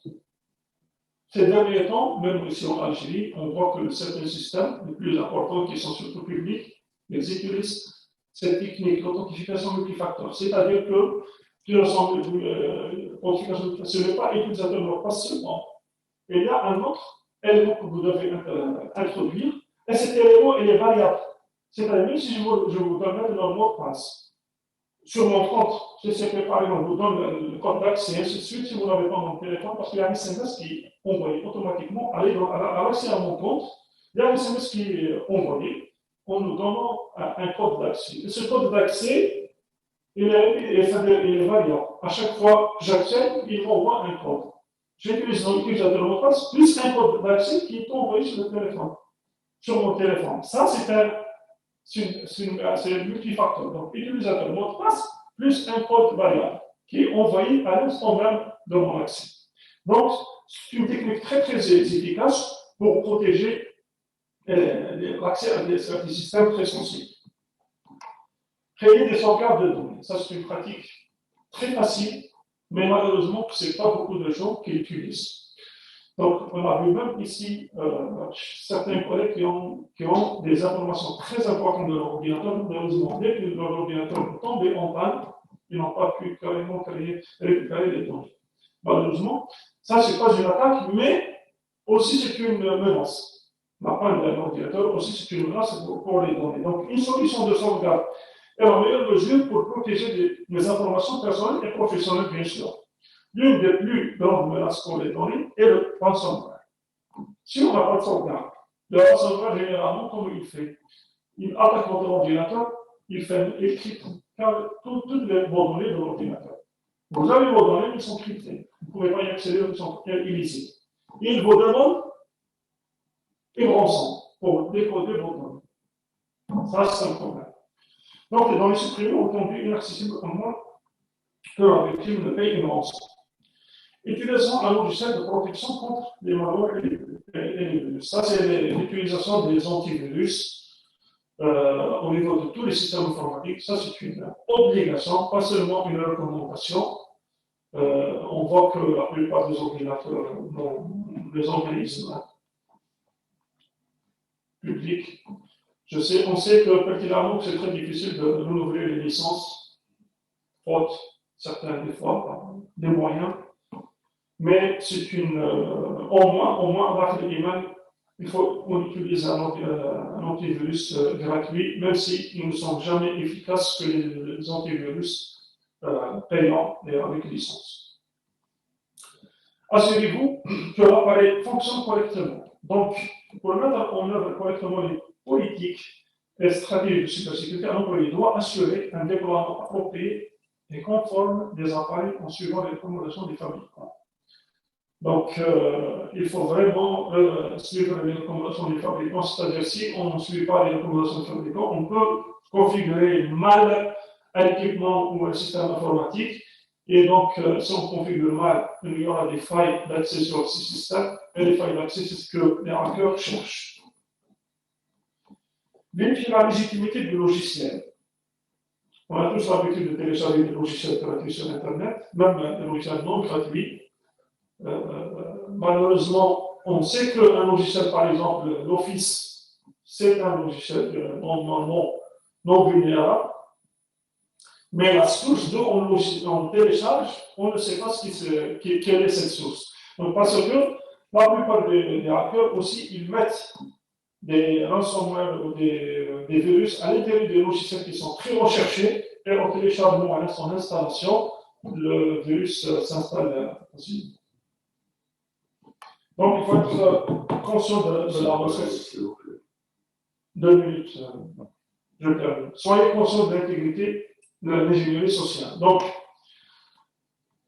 Ces derniers temps, même ici en Algérie, on voit que certains systèmes, les plus importants qui sont surtout publics, ils utilisent cette technique d'authentification multifacteur. C'est-à-dire que ce n'est pas utilisateur de passe seulement. Il y a un autre élément que vous devez introduire, et cet élément, il est variable. C'est-à-dire, même si je vous donne le mot de passe, sur mon compte, CCP par exemple, vous donne le code d'accès, et ainsi de suite, si vous n'avez pas mon téléphone, parce qu'il y a un SMS qui est envoyé automatiquement à l'accès à mon compte, il y a un SMS qui est envoyé en nous donnant un code d'accès. Et ce code d'accès, il est variable. À chaque fois que j'accède, il m'envoie un code. J'utilise l'utilisateur de mot de passe plus un code d'accès qui est envoyé sur le téléphone, sur mon téléphone. Ça, c'est multifacteur. Donc, utilisateur de mot de passe plus un code variable qui est envoyé à l'instant même de mon accès. Donc, c'est une technique très, très efficace pour protéger l'accès à des systèmes très sensibles. Créer des sauvegardes de données, ça c'est une pratique très facile, mais malheureusement, ce n'est pas beaucoup de gens qui l'utilisent. Donc, on a vu même ici certains collègues qui ont des informations très importantes de leur ordinateur, malheureusement, dès que leur ordinateur est tombé en panne, ils n'ont pas pu carrément récupérer les données. Malheureusement, ça c'est pas une attaque, mais aussi c'est une menace. La panne d'un ordinateur aussi c'est une menace pour les données. Donc, une solution de sauvegarde est la meilleure mesure pour protéger les informations personnelles et professionnelles, bien sûr. L'une des plus grandes menaces pour les données est le ransomware. Si on n'a pas de sauvegarde, le ransomware, généralement, comment il fait? Il attaque votre ordinateur, il crypte toutes vos données de l'ordinateur. Vous avez vos données, ils sont cryptées. Vous ne pouvez pas y accéder, ils sont illisibles. Il vous demande une rançon pour décoder vos données. Ça, c'est un problème. Donc, les données supprimées ont rendu inaccessibles à moins que la victime ne paye une rançon. Utilisons un logiciel de protection contre les malwares et les virus. Ça, c'est l'utilisation des antivirus au niveau de tous les systèmes informatiques. Ça, c'est une obligation, pas seulement une recommandation. On voit que la plupart des ordinateurs, des organismes publics, on sait que pertinemment c'est très difficile de renouveler les licences, faute certains des fois des moyens. Mais c'est au moins avec l'imam, il faut qu'on utilise un antivirus gratuit, même s'ils ne sont jamais efficaces que les antivirus payants et avec licence. Assurez-vous que l'appareil fonctionne correctement. Donc, pour mettre en œuvre correctement les politiques et stratégies de cybersécurité, l'employé doit assurer un déploiement approprié et conforme des appareils en suivant les recommandations des fabricants. Donc, il faut vraiment suivre les recommandations des fabricants, c'est-à-dire si on ne suit pas les recommandations des fabricants, on peut configurer mal un équipement ou un système informatique, et donc si on configure mal, il y aura des failles d'accès sur ces systèmes, et les failles d'accès, c'est ce que les hackers cherchent. Vérifier la légitimité du logiciel. On a tous l'habitude de télécharger des logiciels gratuits sur Internet, même des logiciels non gratuits. Malheureusement, on sait qu'un logiciel, par exemple, l'Office, c'est un logiciel normalement non vulnérable, mais la source d'où on télécharge, on ne sait pas quelle est cette source. Donc, parce que la plupart des hackers aussi, ils mettent des ransomware ou des virus à l'intérieur des logiciels qui sont très recherchés, et au téléchargement à son installation, le virus s'installe aussi. Donc, il faut être conscient de la ressource. 2 minutes, je termine. Soyez conscient de l'intégrité de l'ingénierie sociale. Donc,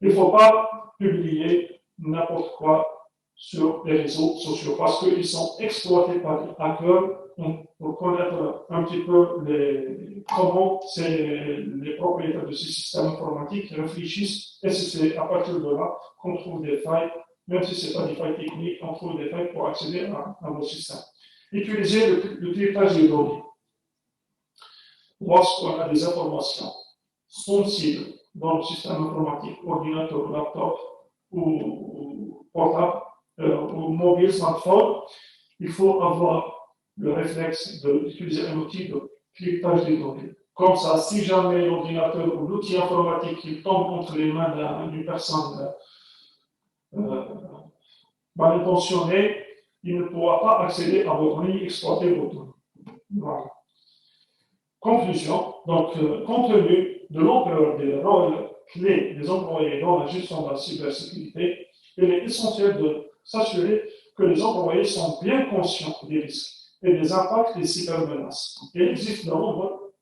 il ne faut pas publier n'importe quoi sur les réseaux sociaux parce qu'ils sont exploités par les hackers pour connaître un petit peu comment les propriétaires de ces systèmes informatiques réfléchissent, et c'est à partir de là qu'on trouve des failles, même si ce n'est pas des failles techniques, on trouve des failles pour accéder à vos systèmes. Utiliser le cryptage des données. Lorsqu'on a des informations sensibles dans le système informatique, ordinateur, laptop ou portable, ou mobile, smartphone, il faut avoir le réflexe d'utiliser un outil de cryptage des données. Comme ça, si jamais l'ordinateur ou l'outil informatique il tombe entre les mains d'une personne mal intentionnée, il ne pourra pas accéder à vos données, exploiter vos données. Voilà. Conclusion, donc, compte tenu de l'ampleur des rôles clés des employés dans la gestion de la cybersécurité, il est essentiel de s'assurer que les employés sont bien conscients des risques et des impacts des cybermenaces. Il existe de nombreux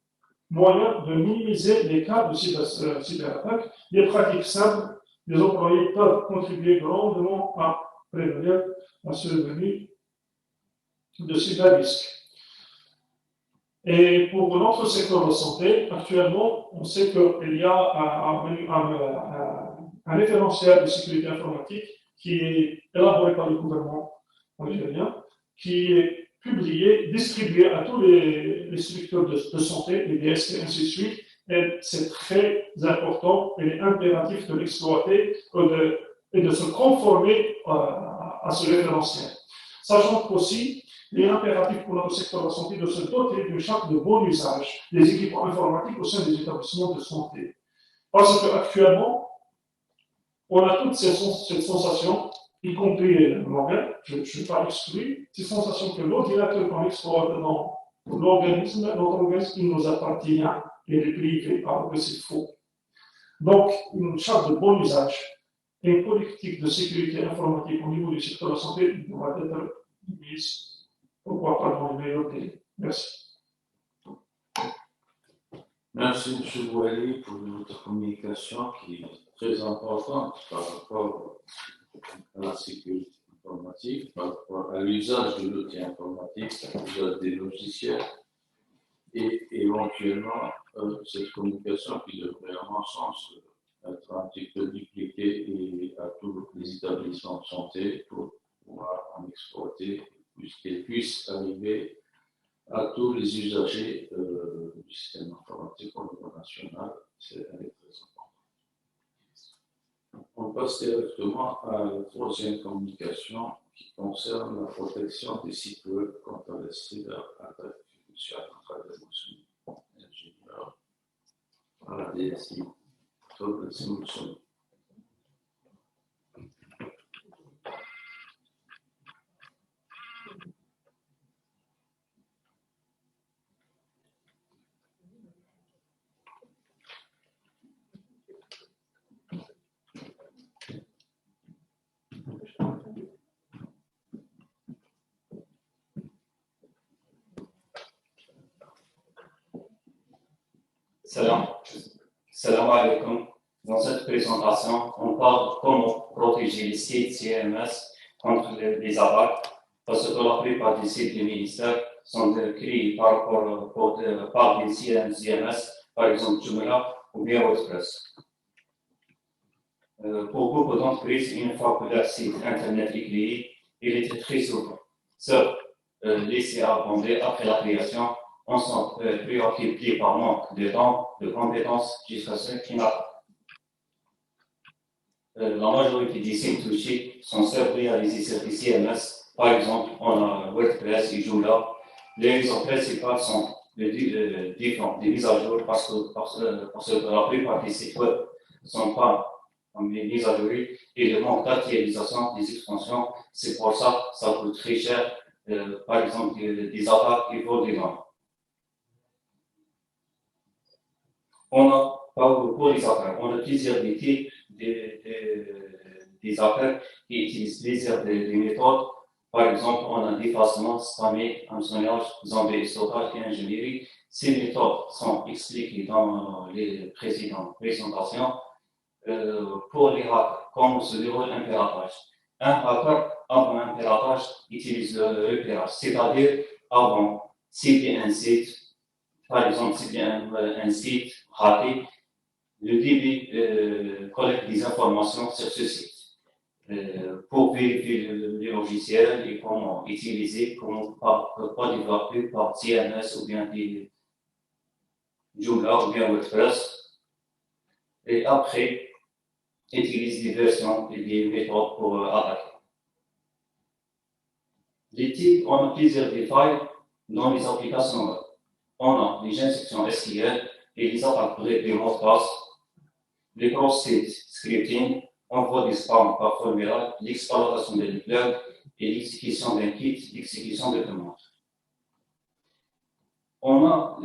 moyens de minimiser les cas de cyberattaque. Des pratiques simples, les employés peuvent contribuer grandement à prévenir la survenue de cyberrisques. Et pour notre secteur de santé, actuellement, on sait qu'il y a un référentiel de sécurité informatique qui est élaboré par le gouvernement algérien, qui est publié, distribué à tous les structures de santé, les DST, ainsi de suite. Et c'est très important et impératif de l'exploiter et de se conformer à ce référentiel. Sachant qu'aussi, il est impératif pour notre secteur de la santé de se doter d'une charte de bon usage des équipements informatiques au sein des établissements de santé. Parce qu'actuellement, on a toute cette sensation, y compris moi-même, je ne suis pas exclu, cette sensation que l'ordinateur qu'on exploite dans notre organisme, il nous appartient, il est privé, alors que c'est faux. Donc, une charte de bon usage et une politique de sécurité informatique au niveau du secteur de la santé doit être mise. Pourquoi pas dans les meilleurs délais. Merci. Merci, M. Bouali, pour votre communication qui est très importante par rapport à la sécurité informatique, par rapport à l'usage de l'outil informatique, à l'usage des logiciels, et éventuellement cette communication qui devrait, à mon sens, être un petit peu dupliquée à tous les établissements de santé pour pouvoir en exploiter, puisqu'elle puisse arriver à tous les usagers du système informatique au niveau national. C'est très important. On passe directement à la troisième communication qui concerne la protection des sites web contre les cyberattaques fiduciaires à travers nos ingénieurs à la DSI. Salam alaikum. Dans cette présentation, on parle de comment protéger les sites CMS contre les attaques, parce que la plupart des sites du ministère sont créés par des CMS, par exemple Joomla ou bien WordPress. Pour beaucoup d'entreprises, une fois que leur site internet est créé, il était très souvent laissé abandonné après la création. On s'en préoccupé par manque de temps, de compétences, jusqu'à ce qu'il n'a pas. La majorité des sites touchés sont réalisés sur des CMS. Par exemple, on a WordPress et Joomla. Les raisons principales sont des mises à jour parce que la plupart des sites web ne sont pas mises à jour et le manque d'actualisation des extensions. C'est pour ça que ça coûte très cher. Par exemple, des attaques et vol des données. On a, pour les attaques, on a plusieurs types des attaques qui utilisent plusieurs des méthodes. Par exemple, on a l'effacement, spamming, hameçonnage, zombie, stockage et ingénierie. Ces méthodes sont expliquées dans les précédentes présentations. Pour les hackers, comment se déroule un piratage? Un hacker, avant un piratage, utilise le piratage, c'est-à-dire avant cibler un site, par exemple cibler un site raté, le DB collecte des informations sur ce site pour vérifier le logiciel et comment utiliser, comment pas développer par CMS ou bien Joomla ou bien WordPress. Et après, utilise des versions et des méthodes pour attaquer. Les types, on a plusieurs détails dans les applications web. On a les instructions SQL et les attaques des mots de passe, les cross-site scripting, envoi des spams par formulaire, l'exploitation des plugs et l'exécution d'un kit d'exécution de commandes. On a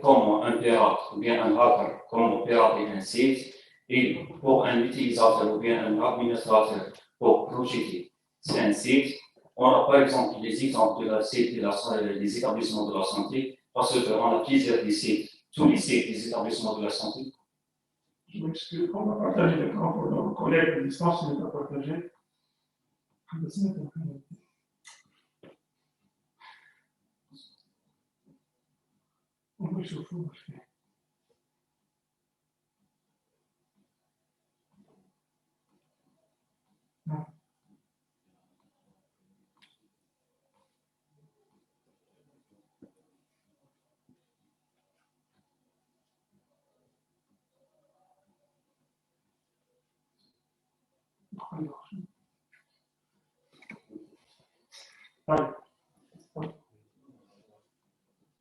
comment un pirate ou bien un hacker, comment pirater un site, et pour un utilisateur ou bien un administrateur pour projeter un site. On a par exemple les exemples de la site des établissements de la santé, parce qu'on a plusieurs des sites, tous les sites des établissements de la santé. Je m'excuse, on va partager l'écran pour nos collègues à distance, on ne va pas partager. On va chauffer. Non. Allez.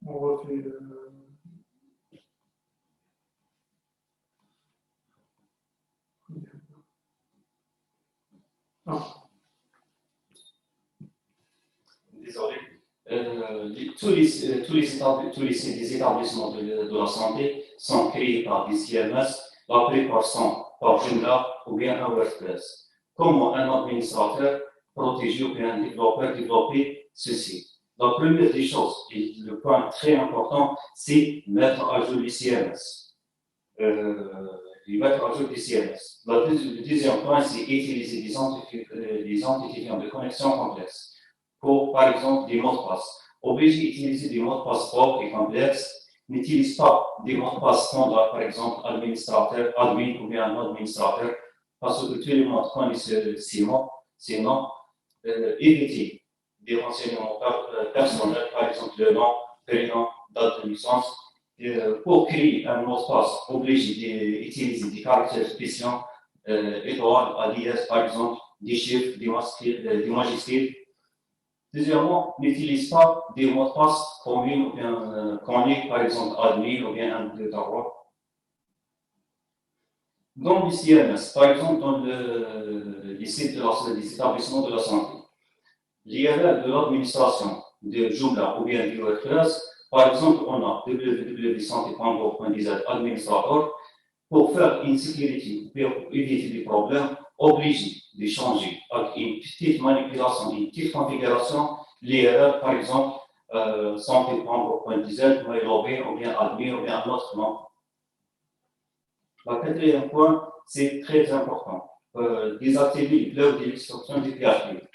On refait le... Désolé. Tous les sites des établissements de la santé sont créés par des CMS, la plupart sont par Joomla ou bien un WordPress. Comment un administrateur protéger ou bien un développeur développer ce site? La première des choses, et le point très important, c'est mettre à jour les CMS. Mettre à jour les CMS. Le deuxième point, c'est utiliser des identifiants de connexion complexes. Pour, par exemple, des mots de passe. Obligé d'utiliser des mots de passe propres et complexes. N'utilise pas des mots de passe standards, par exemple, administrateur, admin ou bien un administrateur, parce que tout le monde connaît ces mots. Sinon, éviter des renseignements personnels, par exemple le nom, prénom, date de naissance. Pour créer un mot de passe, obligé d'utiliser des caractères spéciaux, étoiles, alias, par exemple, des chiffres, des majuscules. Deuxièmement, n'utilise pas des mots de passe communs ou bien connus, par exemple admin ou bien un de droit. Dans les CMS, par exemple dans les sites des établissements de la santé, l'IRL de l'administration de Joomla ou bien du WordPress, par exemple, on a www.santé.gouv.dz administrateur. Pour faire une sécurité, pour éviter des problèmes, obligé de changer avec une petite manipulation, une petite configuration, l'IRL, par exemple, santé.gouv.dz, MyLogin ou bien admin ou bien un autre nom. Le quatrième point, c'est très important, désactiver les blocs de l'extraction du PHP.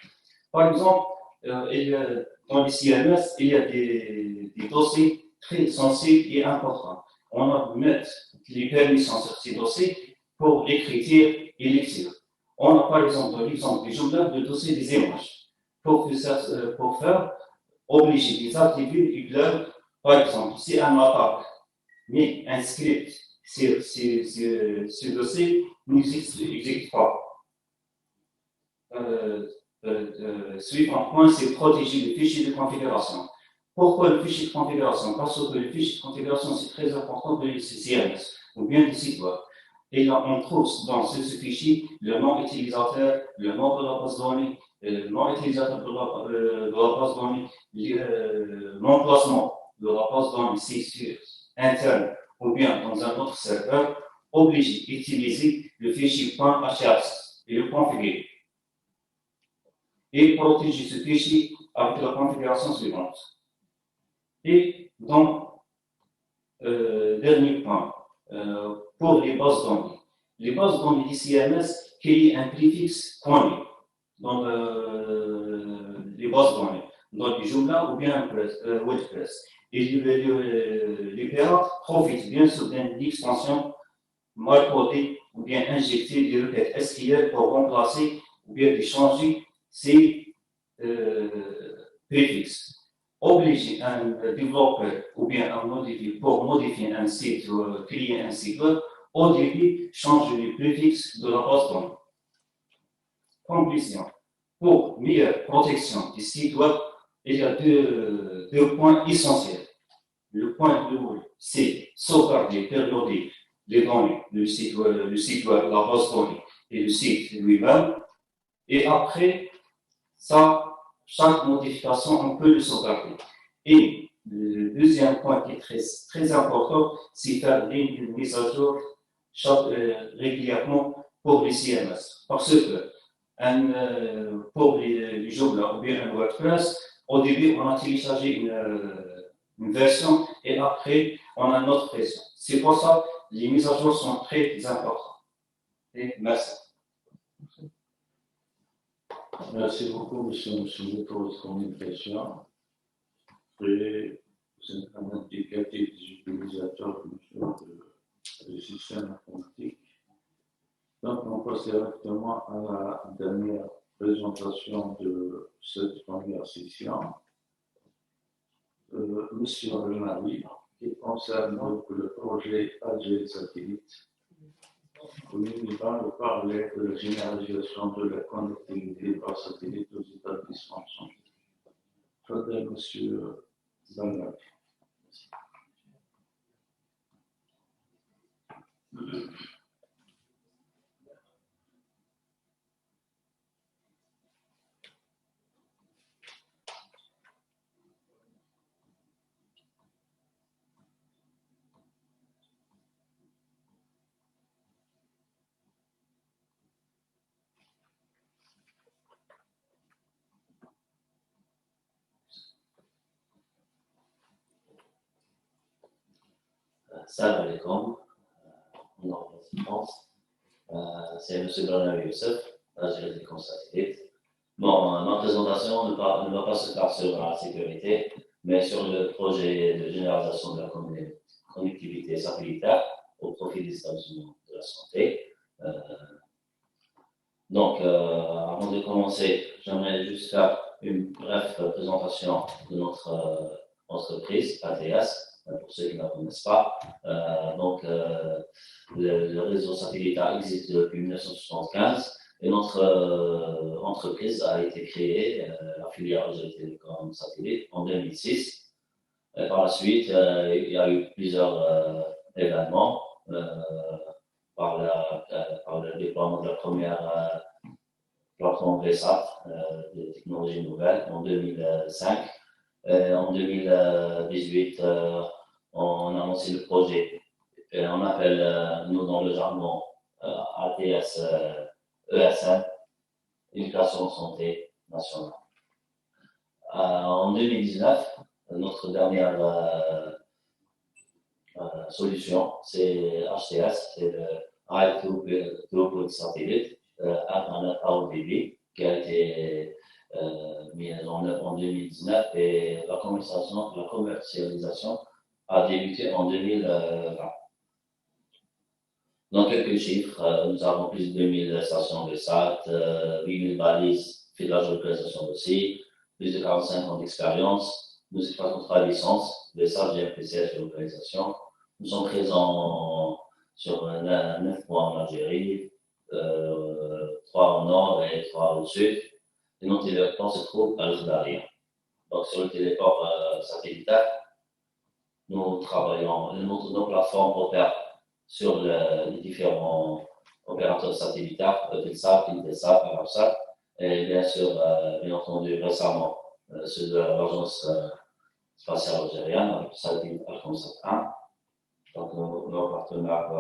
Par exemple, dans les CMS, il y a des dossiers très sensibles et importants. On va mettre les permissions sur ces dossiers pour l'écriture et l'écriture. On a par exemple, dans l'exemple du Joomla, le dossier des images. Pour faire, obligé de désactiver les blocs. Par exemple, si un attaque met un script sur ce dossier, n'existe pas. Suivant point, c'est protéger le fichier de configuration. Pourquoi le fichier de configuration? Parce que le fichier de configuration, c'est très important pour les CMS ou bien des sites web. Et là, on trouve dans ce fichier le nom utilisateur, le nom de la base de données, le nom utilisateur de la base de données, l'emplacement de la base de données, si c'est interne ou bien dans un autre serveur, obligé d'utiliser le fichier .hs et le configurer. Et protéger ce fichier avec la configuration suivante. Et donc, dernier point, pour les bases de données. Les bases de données du CMS créent un préfixe connu dans les bases de données. donc Joomla ou bien WordPress. Et l'opérateur profite bien sûr d'une extension mal codée ou bien injecter des requêtes SQL pour remplacer ou bien changer ces préfixes. Obliger un développeur ou bien un modifier pour modifier un site ou créer un site web, au début, changer les préfixes de la base de données. Conclusion. Pour meilleure protection du site web, il y a deux points essentiels. Le point numéro 1, c'est sauvegarder, périodique les données, le site web, la base de données et le site lui-même. Et après, ça, chaque modification, on peut le sauvegarder. Et le deuxième point qui est très, très important, c'est faire une mise à jour régulièrement pour les CMS. Parce que pour les Joomla ou bien un WordPress, au début, on a téléchargé une version et après, on a une autre version. C'est pour ça que les mises à jour sont très importantes. Et merci. Merci beaucoup, monsieur pour votre communication. Et c'est un indicatif des utilisateurs du système informatique. Donc, on passe directement à la dernière présentation de cette première session. Monsieur Renari, qui concerne donc le projet Agile Satellite. Où il va nous parler de la généralisation de la connectivité par satellite aux établissements de santé. Je donne monsieur Zandak. Salam alaikum, mon nom est France. C'est M. Bernard Youssef, l'Agile des satellites. Bon, ma présentation ne va pas se faire sur la sécurité, mais sur le projet de généralisation de la connectivité satellitaire au profit des établissements de la santé. Donc, avant de commencer, j'aimerais juste faire une brève présentation de notre entreprise, ATS. Pour ceux qui ne la connaissent pas. Le réseau satellitaire existe depuis 1975 et notre entreprise a été créée, la filière Agile Télécom Satellite, en 2006. Et par la suite, il y a eu plusieurs événements par le déploiement de la première plateforme VSAT, des technologies nouvelles, en 2005. En 2018, on a lancé le projet, on appelle, nous dans le jargon, ATS ESN, Éducation Santé Nationale. En 2019, notre dernière solution, c'est HTS, c'est le High Throughput Satellite, Internet à haut débit, qui a été mis en œuvre en 2019 et la commercialisation a débuté en 2020. Dans quelques chiffres, nous avons plus de 2000 stations de SAT, 8000 balises, fait de la géolocalisation aussi, plus de 45 ans d'expérience. Nous exploitons 3 licences, de SAT, GRPC, géolocalisation. Nous sommes présents sur 9 points en Algérie, 3 au nord et 3 au sud. Et notre téléport se trouve à l'Ouzdaria. Donc, sur le téléport satellitaire, nous travaillons, nos plateformes opèrent sur les différents opérateurs satellitaires, Eutelsat, Intelsat, Arabsat, et bien sûr, bien entendu, récemment, ceux de l'Agence spatiale algérienne, avec le satellite Alcomsat 1. Donc, nos partenaires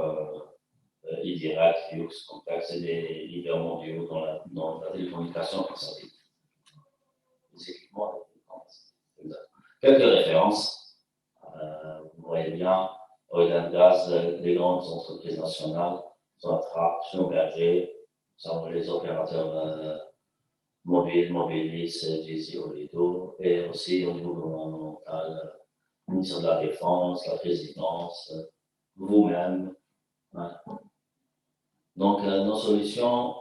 iDirect, Hughes, Contact, c'est des leaders mondiaux dans la télécommunication par satellite. Les équipements de télécommunication. Quelques références. Vous voyez bien, Oil and Gas, les grandes entreprises nationales, Sonatrach, Schlumberger, nous avons les opérateurs Mobilis, Jay-Z, Olido, et aussi au niveau gouvernemental, le ministère de la Défense, la présidence, vous-même. Ouais. Donc, nos solutions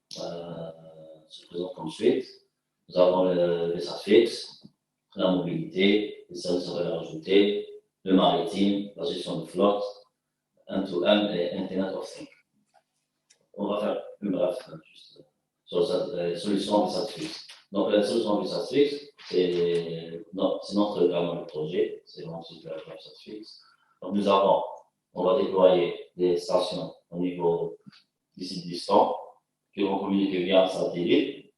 se présentent comme suite. Nous avons les services fixes, la mobilité, les services de valeur ajoutée, le maritime, la gestion de flotte, end-to-end et Internet of Things. On va faire plus bref, juste sur la solution des services fixes. Donc, la solution des services fixes, c'est notre cas dans le projet, c'est ensuite la service fixe. Donc, on va déployer des stations au niveau des sites distants qui vont communiquer via un satellite,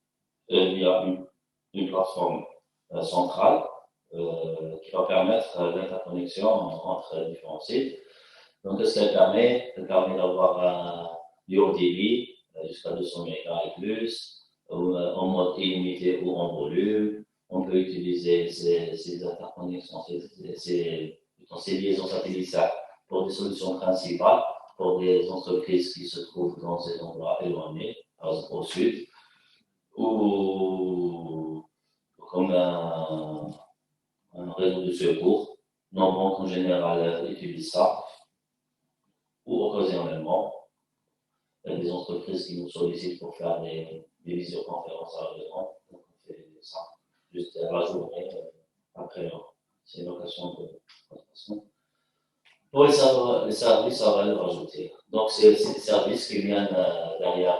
via une plateforme centrale qui va permettre l'interconnexion entre différents sites. Donc, ce qu'elle permet? Elle permet d'avoir du haut débit jusqu'à 200 MB et plus, en mode illimité ou en volume. On peut utiliser ces interconnexions, ces liaisons satellitaires pour des solutions principales, pour des entreprises qui se trouvent dans des endroits éloignés, par exemple au sud, ou comme un réseau de secours. Nos banques en général utilisent ça, ou occasionnellement, il y a des entreprises qui nous sollicitent pour faire des visioconférences à la maison. Donc on fait ça juste à la journée, après c'est une occasion de présentation. Pour les services à valeur ajoutée. Donc, c'est des services qui viennent derrière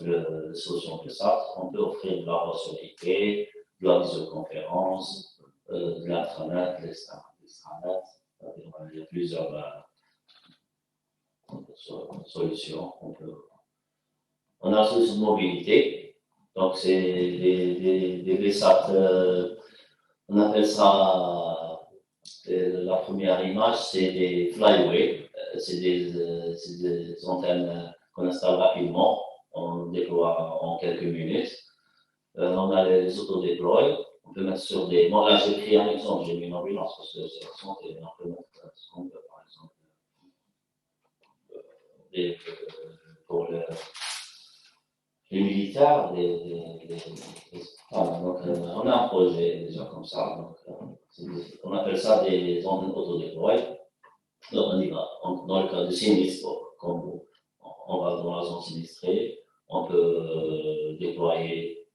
la solution PSAT. On peut offrir de la mensualité, de la visioconférence, de l'intranet, de l'extranet. Il y a plusieurs solutions. On a la solution de mobilité. Donc, c'est des VSAT, on appelle ça. La première image, c'est des flyways, c'est des antennes qu'on installe rapidement, on déploie en quelques minutes. On a les autodéploys, on peut mettre sur des. Moi, là, j'ai pris un exemple, j'ai mis une ambulance parce que c'est la santé, on peut mettre ce qu'on peut, par exemple, pour les militaires, donc, on a un projet déjà comme ça. Donc, on appelle ça des antennes autodéployées. Donc, on y va. Dans le cas de sinistre, comme on va dans la zone sinistrée, on peut déployer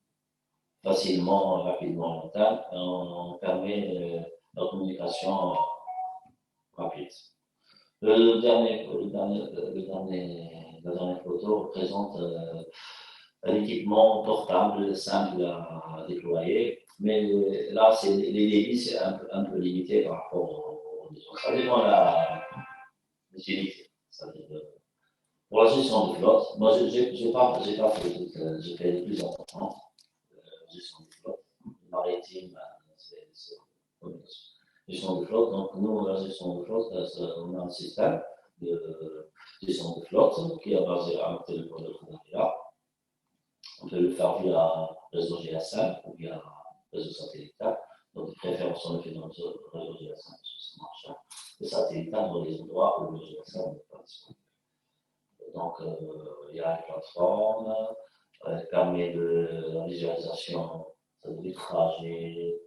facilement, rapidement l'antenne et on permet la communication rapide. La dernière photo représente un équipement portable simple à déployer, mais là, les débits, c'est un peu limité par rapport aux autres. Ça dépend de la utilité. Pour la gestion de flotte, moi, j'ai pas fait toute, j'ai fait les plus importantes. Gestion de flotte, maritime, c'est gestion de flotte. Donc, nous, la gestion de flotte, on a un système de gestion de flotte qui est basé à un téléphone de partenariat. On peut le faire via réseau GSM ou via réseau satellitaire. Donc, de préférence, on le fait dans le réseau GSM parce que ça marche. Le satellitaire dans les endroits où le GSM n'est pas disponible. Donc, il y a une plateforme qui permet de la visualisation du trajet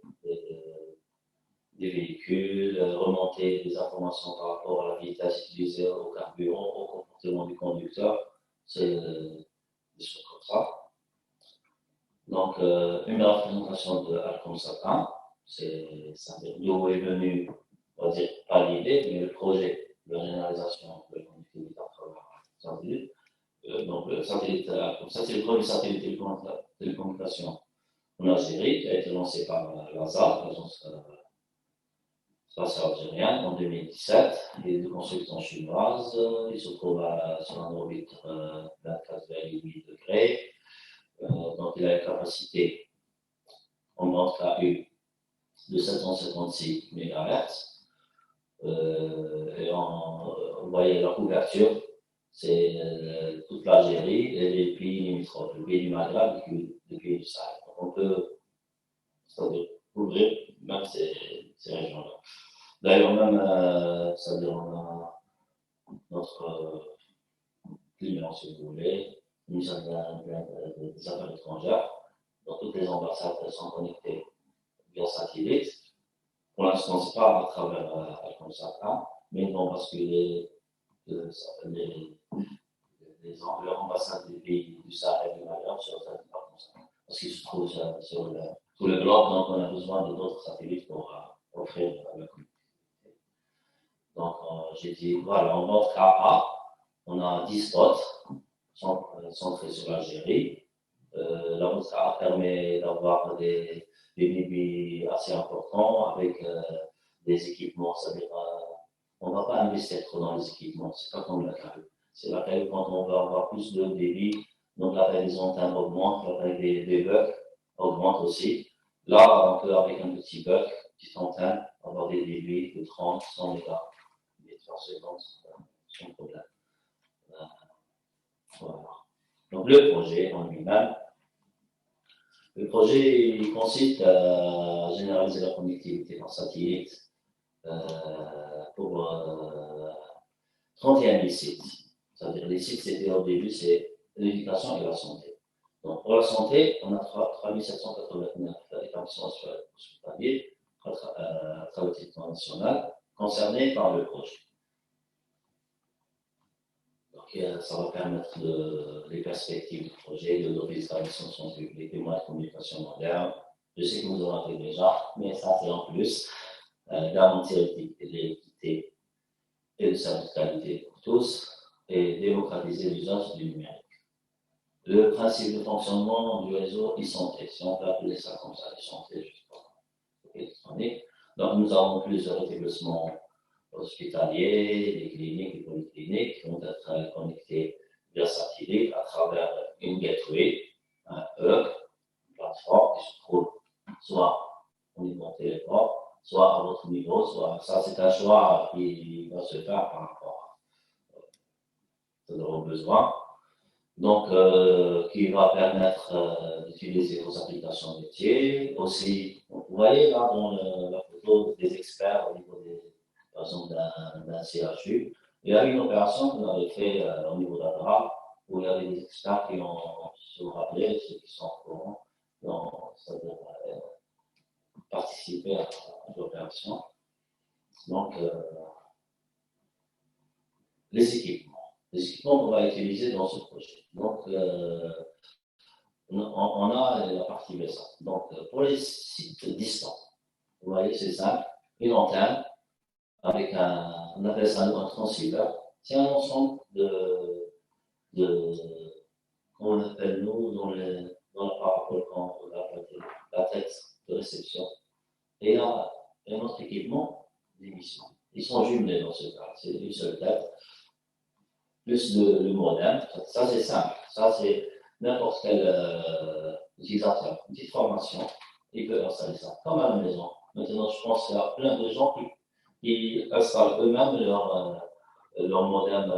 des véhicules, remonter des informations par rapport à la vitesse utilisée au carburant, au comportement du conducteur. C'est des choses comme ça. Donc, une représentation de Alcom Sapin, c'est-à-dire d'où est venu, on va dire, pas l'idée, mais le projet de généralisation de la connectivité à travers satellite. Donc, le satellite, ça c'est le premier satellite de télécommunication en Algérie qui a été lancé par l'ASA, l'Agence spatiale algérienne, en 2017. Il est de construction chinoise. Il se trouve sur un orbite 24,8 degrés. Donc, il a une capacité en bande KU de 756 MHz. Et vous voyez la couverture, c'est toute l'Algérie et les pays limitrophes, le pays du Maghreb et le pays du Sahel. Donc, on peut couvrir même ces régions-là. D'ailleurs, même, c'est-à-dire, on a notre client, si vous voulez, le ministère des Affaires étrangères, Donc, toutes les ambassades sont connectées via satellite. Pour l'instant, ce n'est pas à travers Alconsat, mais ils vont basculer les ambassades des pays du Sahel et du Maghreb sur cette Alconsat. Parce qu'ils se trouvent sur le globe, donc on a besoin d'autres satellites pour offrir la communauté. Donc, j'ai dit, voilà, en mode KA, on a 10 spots centrés sur l'Algérie. La mode KA permet d'avoir des débits assez importants avec des équipements, c'est-à-dire on ne va pas investir trop dans les équipements, c'est pas comme la CAU. C'est la CAU quand on veut avoir plus de débit, donc la taille des antennes augmente, la taille des bugs augmente aussi. Là, on peut avec un petit bug, petite antenne, avoir des débits de 30, 100 mégas, des 3 secondes sans problème. Voilà. Donc le projet en lui-même, le projet consiste à généraliser la connectivité par satellite pour 31 000 sites. C'est-à-dire les sites, c'était au début, c'est l'éducation et la santé. Donc pour la santé, on a 3 789 établissements hospitaliers à travers le territoire national concernés par le projet. Donc ça va permettre les perspectives du projet, de développer les établissements de santé publique, des moyens de communication modernes. Je sais que vous en avez déjà, mais ça c'est en plus. Garantir l'équité et le service de qualité pour tous et démocratiser l'usage du numérique. Le principe de fonctionnement du réseau e-santé, si on peut appeler ça comme ça, e-santé, je ne sais pas, électronique. Donc nous avons plusieurs établissements hospitaliers, des cliniques, des polycliniques qui vont être connectés via satellite à travers une gateway, un hub, une plateforme qui se trouve soit au niveau de téléphone, soit à votre niveau, soit ça c'est un choix qui va se faire par rapport à vos besoins. Donc, qui va permettre d'utiliser vos applications métiers. Aussi, vous voyez là dans la photo des experts au niveau par exemple d'un CHU. Il y a une opération qu'on avait fait au niveau d'Adra où il y avait des experts qui ont, se rappelé, ceux qui sont au courant, c'est-à-dire participer à l'opération. Donc, les équipements qu'on va utiliser dans ce projet. Donc, on a la partie BESA. Donc, pour les sites distants, vous voyez, c'est simple, une antenne avec on appelle ça un transceiver. C'est un ensemble qu'on appelle nous dans la parabole quand on regarde la tête de réception. Et là, il y a un autre équipement d'émission. Ils sont jumelés dans ce cas. C'est une seule tête, plus le modem. Ça, c'est simple. Ça, c'est n'importe quel utilisateur. Une petite formation, il peut installer ça, comme à la maison. Maintenant, je pense qu'il y a plein de gens qui installent eux-mêmes leur modem,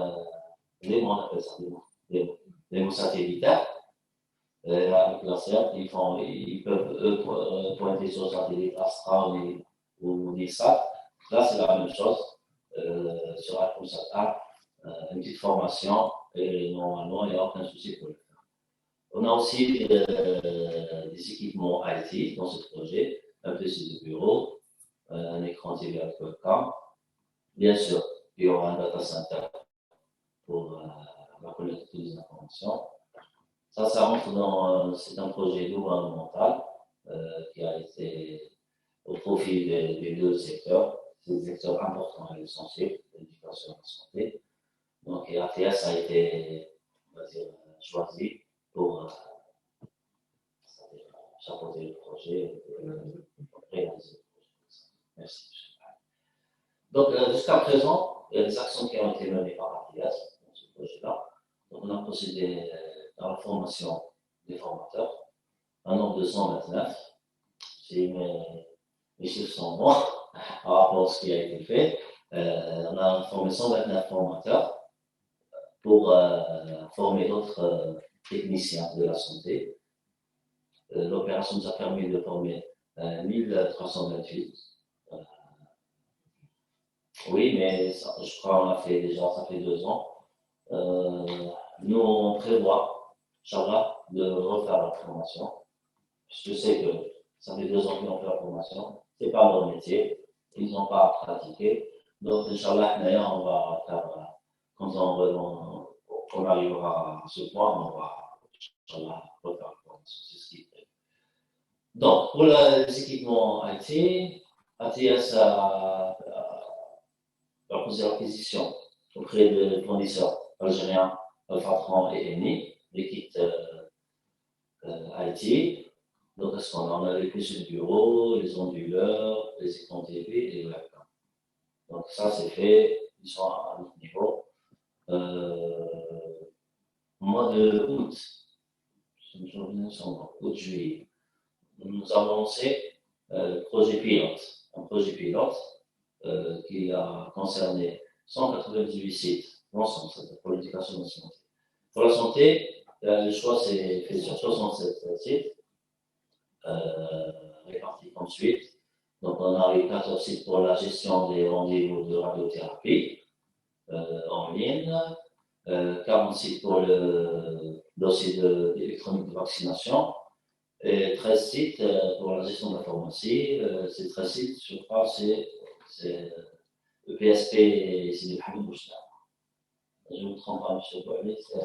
on appelle ça des mots satellitaires. Avec la CERT, ils peuvent eux pointer sur le satellite Astra ou Nisat. Là, c'est la même chose sur Alconsat, une petite formation et normalement, il n'y a aucun souci pour le faire. On a aussi des équipements IT dans ce projet, un PC de bureau, un écran TV avec webcam. Bien sûr, il y aura un data center pour collecter toutes les informations. Ça rentre c'est un projet gouvernemental qui a été au profit des deux secteurs. C'est des secteurs importants et essentiels, l'éducation et la santé. Donc, ATS a été, on va dire, choisi pour chapeauter le projet et réaliser le projet. Merci. Donc, jusqu'à présent, il y a des actions qui ont été menées par ATS dans ce projet-là. Donc, on a procédé dans la formation des formateurs, un nombre de 129. Si mes chiffres sont bons par rapport à ce qui a été fait, on a formé 129 formateurs pour former d'autres techniciens de la santé. L'opération nous a permis de former 1328. Oui, mais ça, je crois qu'on l'a fait déjà, ça fait 2 ans. Nous, on prévoit, Inch'Allah, de refaire la formation Je sais que ça fait 2 ans qu'ils ont fait la formation, ce n'est pas leur métier, ils n'ont pas à pratiquer. Donc, Inch'Allah, on va faire, quand on arrivera à ce point, on va, Inch'Allah, refaire la formation. C'est ce qui est prévu. Donc, pour les équipements IT, ATS a posé l'acquisition auprès de fournisseurs algériens, Alphatran et ENI, les kits IT. Donc, est-ce qu'on en a les puces de bureau, les onduleurs, les écrans TV et les webcams. Donc, ça, c'est fait, ils sont à notre niveau. Au mois de août, juillet, nous avons lancé le projet pilote. Un projet pilote qui a concerné 198 sites, l'ensemble pour l'éducation de la santé. Pour la santé, le choix s'est fait sur 67 sites, répartis comme suite. Donc, on a eu 14 sites pour la gestion des rendez-vous de radiothérapie en ligne, 40 sites pour le dossier d'électronique de vaccination, et 13 sites pour la gestion de la pharmacie. Ces 13 sites, je crois, c'est le PSP et Sidi Hamid Bouchna. Je ne me trompe pas, M. Bouali, c'est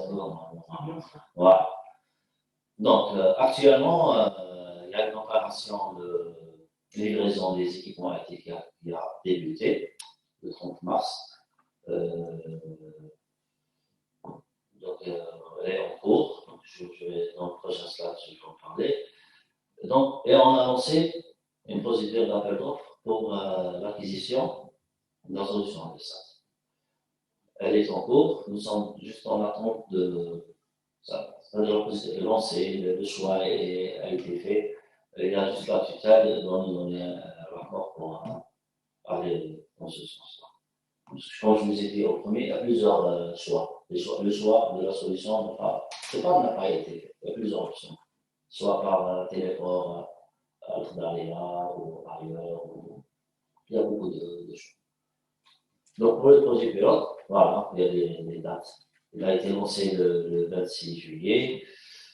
voilà. Donc, actuellement, il y a une opération de livraison des équipements IT qui a débuté le 30 mars. Donc, elle est en cours. Donc, je vais dans le prochain slide, je vais en parler. Donc, et on a lancé une procédure d'appel d'offres pour l'acquisition de la solution de ça. Elle est en cours. Nous sommes juste en attente de ça. C'est-à-dire la procédure est lancée, le choix a été fait. Il y a juste la tutelle dont nous donner un rapport pour aller dans ce sens-là. Comme je vous ai dit au premier, il y a plusieurs choix. Le choix de la solution n'a pas été fait. Il y a plusieurs options. Soit par téléport à Al-Khdaria ou ailleurs. Il y a beaucoup de choix. Donc pour le projet pilote, voilà, il y a des dates. Il a été lancé le 26 juillet,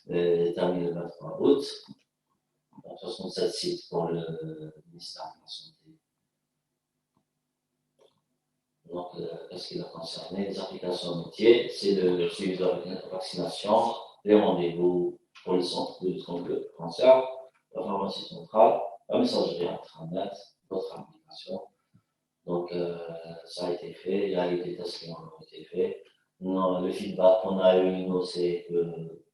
terminé le 23 août. 67 sites pour le ministère de la Santé. Donc, qu'est-ce qui va concerner les applications métiers? C'est le suivi de la vaccination, les rendez-vous pour les centres de lutte contre le cancer, la pharmacie centrale, la messagerie intranet, d'autres applications. Donc, ça a été fait, il y a eu des tests qui ont été faits. Non, le feedback qu'on a eu, nous, c'est que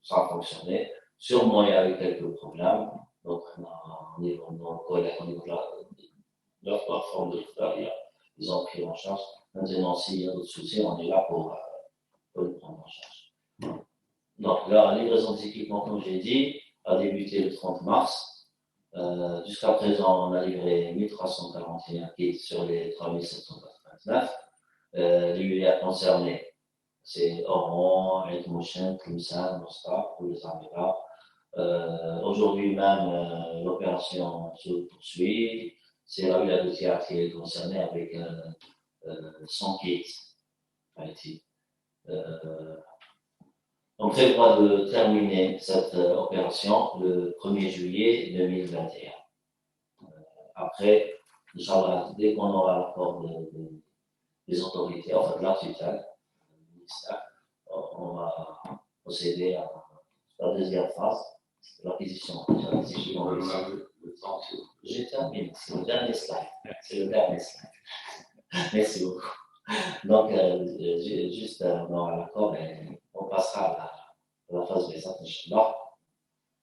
ça a fonctionné. Sûrement, il y a eu quelques problèmes. Donc, au niveau de nos collègues, au niveau de leur plateforme de travail, ils ont pris en charge. Maintenant, s'il y a d'autres soucis, on est là pour le prendre en charge. Donc, la livraison des équipements, comme j'ai dit, a débuté le 30 mars. Jusqu'à présent, on a livré 1341 kits sur les 3799. Les UIA concernés, c'est Oran, Edmotion, Tlemcen, Mostar, pour les Arméniens. Aujourd'hui même, l'opération se poursuit. C'est la ville de Théâtre qui est concernée avec 100 kits IT. On prévoit de terminer cette opération le 1er juillet 2021. Après, Inch'Allah, dès qu'on aura l'accord des autorités, enfin de la tutelle, du ministère, on va procéder à la deuxième phase, l'acquisition. Je termine, c'est le dernier slide. Merci beaucoup. Donc, juste dans l'accord, on passera à la phase récente, Inch'Allah.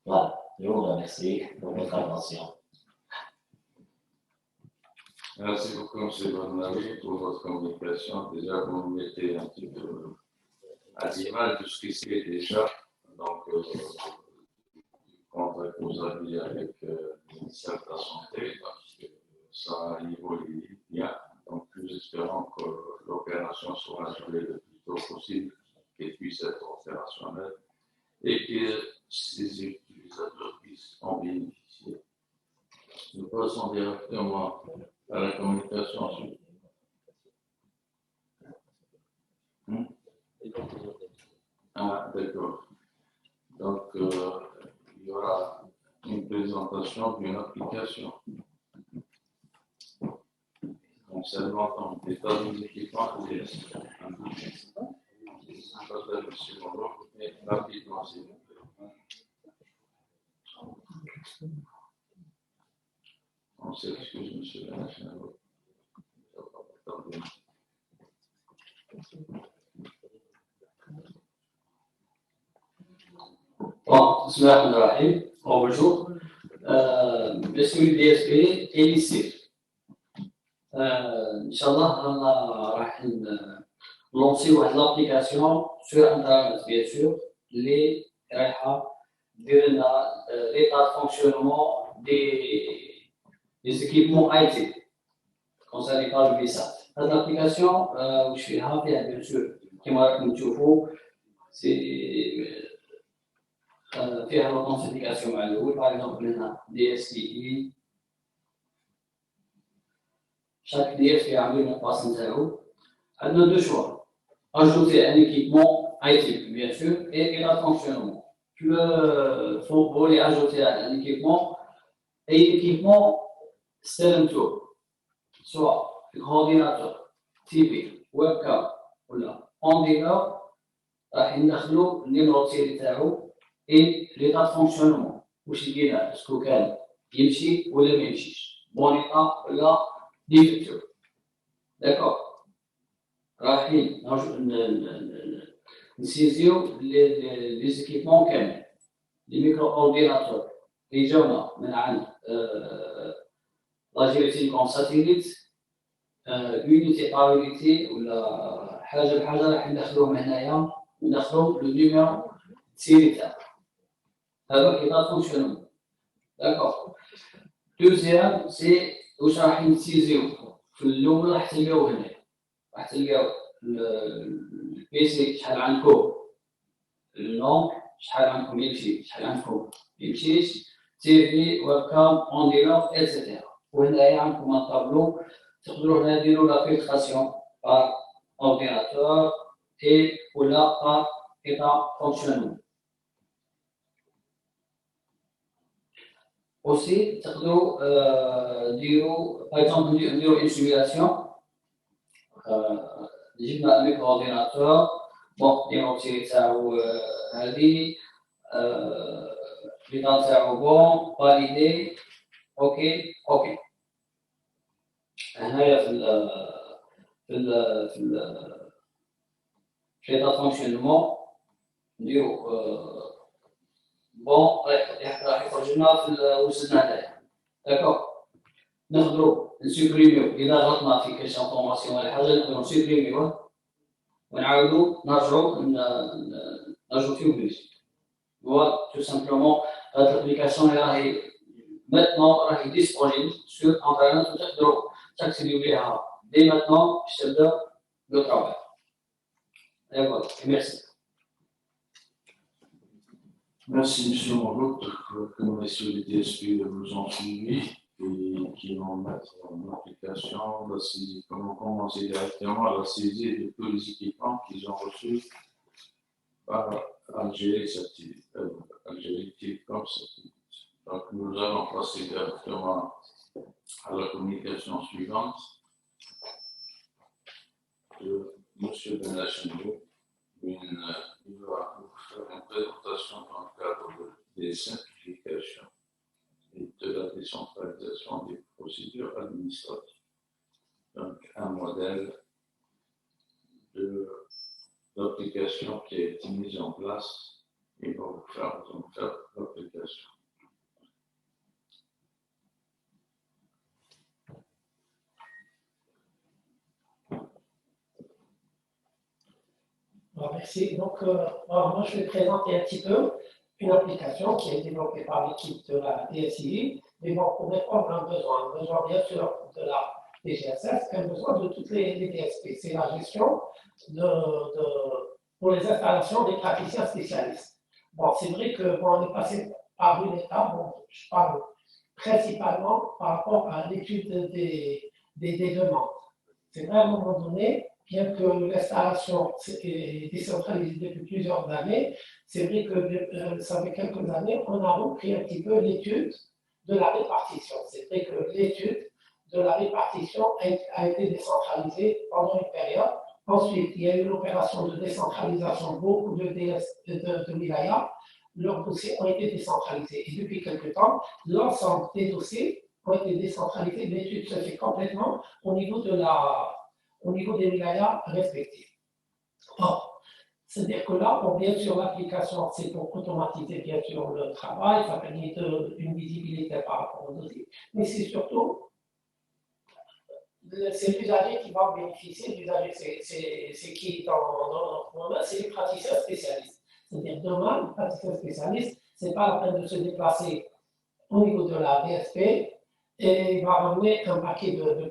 Voilà, je vous remercie pour votre attention. Merci beaucoup, M. Bonnavi, pour votre communication. Déjà, vous nous mettez un petit peu à l'image de ce qui se fait déjà. Donc, contact que vous aviez avec le ministère de la Santé, parce que ça évolue bien. Donc, nous espérons que l'opération sera jouée le plus tôt possible, qu'elle puisse être opérationnelle et que ces utilisateurs puissent en bénéficier. Nous passons directement à la communication. Ah, d'accord. Donc, il y aura présentation d'une application concernant l'état des équipements et des instruments. Monsieur Moreau, mais rapidement, s'il vous plaît. On s'excuse, monsieur le national. Bon, bismillahirrahmanirrahim. Bonjour. Je suis DSP et lycée. Inch'Allah, on va lancer une application sur Internet, bien sûr, les l'état de fonctionnement des équipements IT concernant le VSAT. Cette application, je suis ravi, bien sûr, comme tu vois, c'est فيها l'authentification مع الأول. Par exemple, هنا DSPE. Chaque DSP a une passe نتاعو. عندنا deux choix. Ajouter un équipement IT, bien sûr, et l'état de fonctionnement. Vous voulez ajouter un équipement et l'équipement c'est un tour. Soit ordinateur, TV, webcam, ou là, on démarre, راح ندخلوا النيميرو تاعو et l'état de fonctionnement. واش يدير اسكو كان يمشي ولا ما يمشيش بون ايتا ولا ديفيكتور. داكور رايحين نسيزيو لي زيكيبمون كامل لي ميكرو اورديناتور اللي جاونا من عند لا جي كون ساتيليت يونيتي باغ يونيتي ولا حاجه بحاجه راح ندخلوهم هنايا وندخلوا لو نيميرو سيري تاعو. هذا l'état de fonctionnement. D'accord. Deuxième, c'est واش راح نسيزيو في الاول راح تلقاو هنا راح تلقاو البيسي شحال عندكم النوم شحال عندكم يمشي شحال عندكم يمشيش تي في ويب كام اون ديلوغ ايتترا. وهنايا عندكم ان طابلو تقدروا هنا ديروا لا فلتراسيون بار اورديناتور اي ولا بار état fonctionnement. Aussi, par exemple, une simulation. J'ai un micro-ordinateur. Bon, il y a aussi l'état de bon, validé. OK. هنا في l'état de fonctionnement, bon, راح يخرج لنا في وصلنا هذايا. داكور نقدروا نسوبريميو اذا غلطنا في كاش انفورماسيون ولا حاجه نقدروا نسوبريميوه ونعاودوا نرجعوا ناجوتيو بليس. هو تو سامبلومون هاد الابليكاسيون راهي ماتنون راهي ديسبونيبل سور انترنت وتقدروا تاكسيديو ليها دي ماتنون باش تبدا لو طرافاي. داكور ميرسي. Merci, M. Moreau, que messieurs les DSP nous ont suivis et qui vont mettre en application la saisie, comment commencer directement à la saisie de tous les équipements qu'ils ont reçus par Algérie Telecom Satellite. Donc, nous allons passer directement à la communication suivante de M. Benachendou. Il va vous faire une présentation dans le cadre des simplifications et de la décentralisation des procédures administratives. Donc, un modèle d'application qui a été mis en place et va vous faire l'application. Merci. Donc, moi, je vais présenter un petit peu une application qui est développée par l'équipe de la DSI, mais bon, pour répondre à un besoin bien sûr de la DGSF, un besoin de toutes les DSP. C'est la gestion pour les installations des praticiens spécialistes. Bon, c'est vrai que on est passé par une étape, bon, je parle principalement par rapport à l'étude des demandes. C'est vrai à un moment donné bien que l'installation est décentralisée depuis plusieurs années, c'est vrai que ça fait quelques années, on a repris un petit peu l'étude de la répartition. C'est vrai que l'étude de la répartition a été décentralisée pendant une période. Ensuite, il y a eu l'opération de décentralisation, beaucoup de wilayas, leurs dossiers ont été décentralisés. Et depuis quelque temps, l'ensemble des dossiers ont été décentralisés. L'étude se fait complètement au niveau des wilayas respectifs. Or, c'est-à-dire que là, bon, bien sûr, l'application, c'est pour automatiser, bien sûr, le travail, ça permet une visibilité par rapport aux dossiers, mais c'est surtout c'est l'usager qui va en bénéficier. L'usager, c'est qui dans notre moment, c'est les praticiens spécialistes. C'est-à-dire, demain, le praticien spécialiste, ce n'est pas la peine de se déplacer au niveau de la VSP et il va ramener un paquet de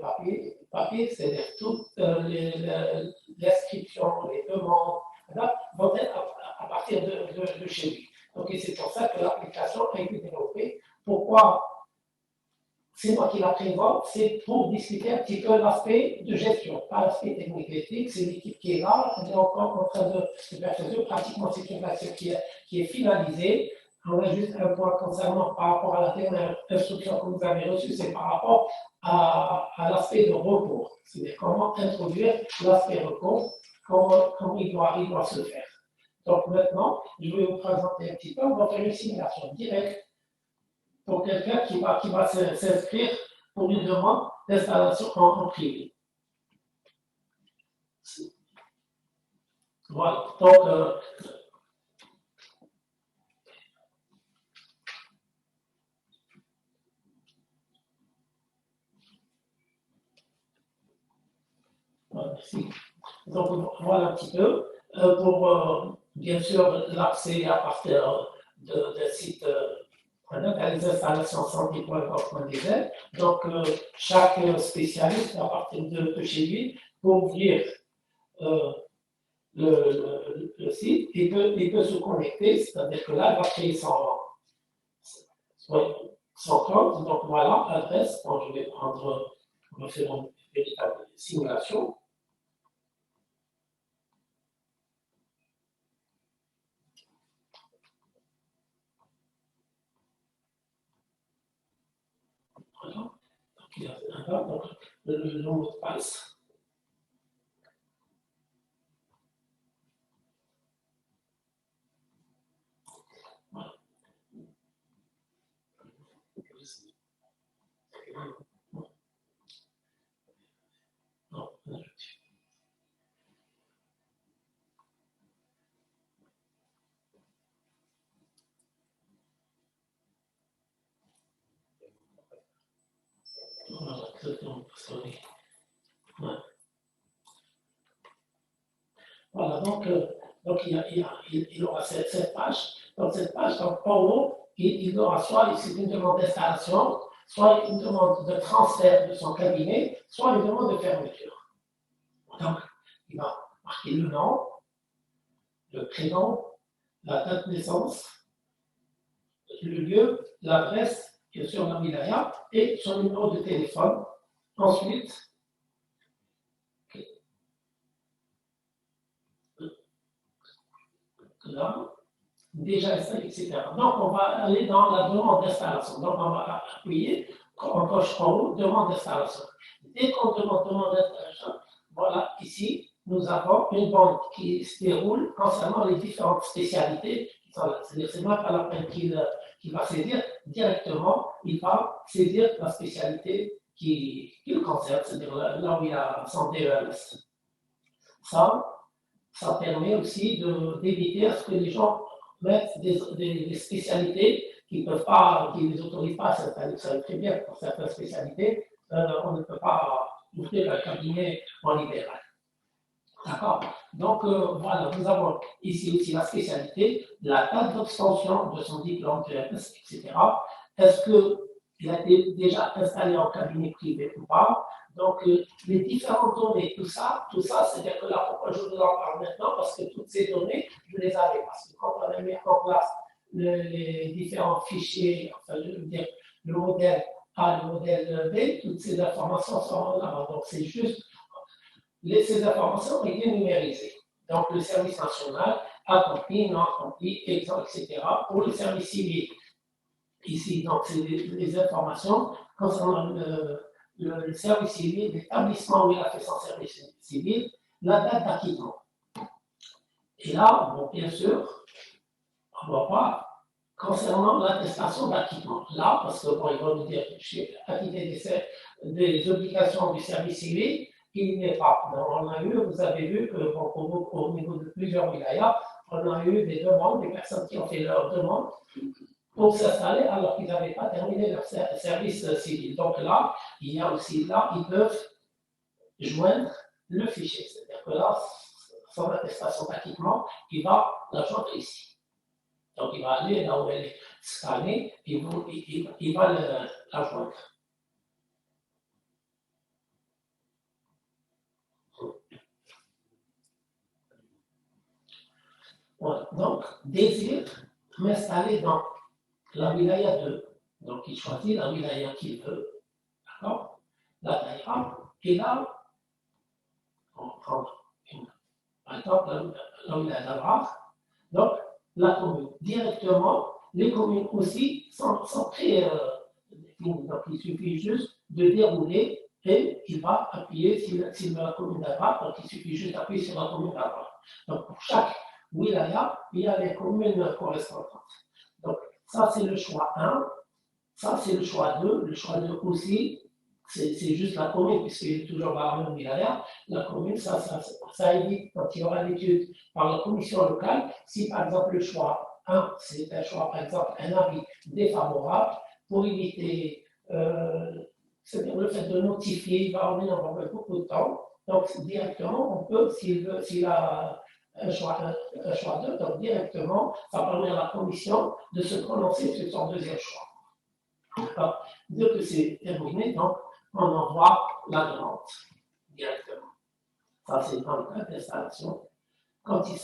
papier, c'est-à-dire toutes l'inscription, les demandes, vont être à partir de chez lui. Donc, c'est pour ça que l'application a été développée. Pourquoi c'est moi qui la présente, c'est pour discuter un petit peu l'aspect de gestion, pas l'aspect technique éthique. C'est l'équipe qui est là, on est encore en train de faire ce jeu. Pratiquement, c'est une action qui est finalisée. On a juste un point concernant par rapport à la dernière instruction que vous avez reçue, c'est par rapport à l'aspect de recours. C'est-à-dire comment introduire l'aspect recours, comment il doit se faire. Donc maintenant, je vais vous présenter un petit peu, on va faire une simulation directe pour quelqu'un qui va s'inscrire pour une demande d'installation en privé. Voilà, donc merci. Donc voilà un petit peu. Pour bien sûr l'accès à partir d'un site les installations santé.gouv.dz. Donc, chaque spécialiste, à partir de chez lui, peut ouvrir le site et peut se connecter, c'est-à-dire que là, il va créer son compte. Donc, voilà, adresse. Bon, je vais prendre, on va faire une véritable simulation. Voilà. Donc, il y a donc, le mot de passe. Voilà. Non, voilà, donc il aura cette page. Dans cette page, donc, en haut, il aura soit c'est une demande d'installation, soit une demande de transfert de son cabinet, soit une demande de fermeture. Donc, il va marquer le nom, le prénom, la date de naissance, le lieu, l'adresse, bien sûr la wilaya, et son numéro de téléphone. Ensuite, là, déjà installé, etc. Donc, on va aller dans la demande d'installation. Donc, on va appuyer, on coche en haut, demande d'installation. Dès qu'on demande d'installation, voilà, ici, nous avons une bande qui se déroule concernant les différentes spécialités qui sont là. C'est-à-dire que ce n'est même pas la peine qu'il va saisir directement, il va saisir la spécialité qui le concerne, c'est-à-dire là où il y a son DELS. Ça permet aussi d'éviter à ce que les gens mettent des spécialités qui ne les autorisent pas à s'installer. Vous savez très bien, pour certaines spécialités, on ne peut pas ouvrir un cabinet en libéral. D'accord? Donc, voilà, nous avons ici aussi la spécialité, la date d'obtention de son diplôme de EMS, etc. Est-ce qu'il a été déjà installé en cabinet privé ou pas? Donc, les différentes données, tout ça, c'est-à-dire que là, pourquoi je vous en parle maintenant? Parce que toutes ces données, je les avais. Parce que quand on a mis en place les différents fichiers, enfin, je veux dire, le modèle A, le modèle B, toutes ces informations sont là-bas. Donc, c'est juste ces informations ont été numérisées. Donc, le service national, accompli, non accompli, exempt, etc. Pour le service civil. Ici, donc, c'est des informations concernant le service civil, l'établissement où il a fait son service civil, la date d'acquittement. Et là, bon, bien sûr, on ne voit pas concernant l'attestation d'acquittement. Là, parce que bon, ils vont nous dire que je suis acquitté des obligations du service civil, il n'est pas. Donc, on a eu, vous avez vu que bon, au niveau de plusieurs wilayas, on a eu des demandes, des personnes qui ont fait leurs demandes pour s'installer alors qu'ils n'avaient pas terminé leur service civil. Donc là, il y a aussi là, ils peuvent joindre le fichier. C'est-à-dire que là, son attestation d'acquittement, il va la joindre ici. Donc il va aller là où elle est scannée, il va la joindre. Voilà. Donc, désire m'installer dans la wilaya 2. Donc, il choisit la wilaya qu'il veut. D'accord? La daïra. Et là, on prend par exemple la wilaya d'Abraham. Donc, la commune. Directement, les communes aussi sont très définies. Donc, il suffit juste de dérouler et il va appuyer s'il veut la commune d'Abraham. Donc, il suffit juste d'appuyer sur la commune d'Abraham. Donc, pour chaque wilaya, il y a les communes correspondantes. Donc, ça, c'est le choix 1. Ça, c'est le choix 2. Le choix 2 aussi, c'est juste la commune, puisqu'il est toujours dans la même wilaya. La commune, ça évite, quand il y aura l'étude par la commission locale, si par exemple le choix 1, c'est un choix, par exemple, un avis défavorable, pour éviter c'est-à-dire le fait de notifier, il va avoir beaucoup de temps. Donc, directement, on peut, s'il a un choix 2, donc directement, ça permet à la commission de se prononcer sur son deuxième choix. Alors, dès que c'est terminé, donc, on envoie la demande directement. Ça, c'est dans le cas d'installation. Quand s'il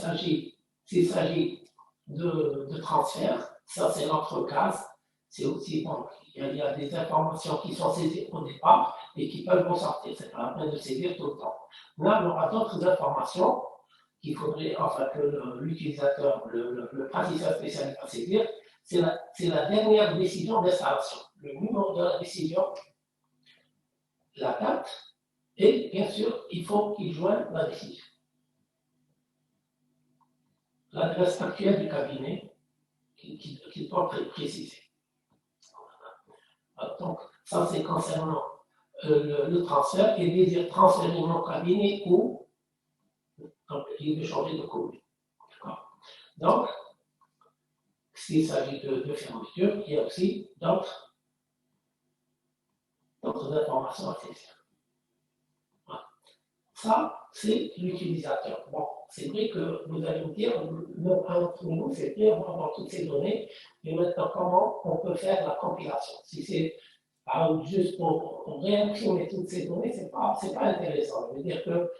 s'agit de transfert, ça, c'est l'autre case. C'est aussi, bon, il y a des informations qui sont saisies au départ et qui peuvent ressortir. C'est pas la peine de saisir tout le temps. Là, on aura d'autres informations qu'il faudrait, enfin, que l'utilisateur, le praticien spécialiste va saisir. C'est la dernière décision d'installation. Le numéro de la décision, la date, et bien sûr, il faut qu'il joigne la décision. L'adresse actuelle du cabinet qu'il doit préciser. Donc, ça, c'est concernant le transfert et désire transférer mon cabinet ou donc, il veut changer de commune. Donc, s'il s'agit de fermeture, il y a aussi d'autres informations à saisir. Voilà. Ça, c'est l'utilisateur. Bon, c'est vrai que vous allez me dire, à notre niveau, c'est vrai, on va avoir toutes ces données, mais maintenant, comment on peut faire la compilation? Si c'est juste pour réimprimer toutes ces données, c'est pas intéressant. Ça veut dire que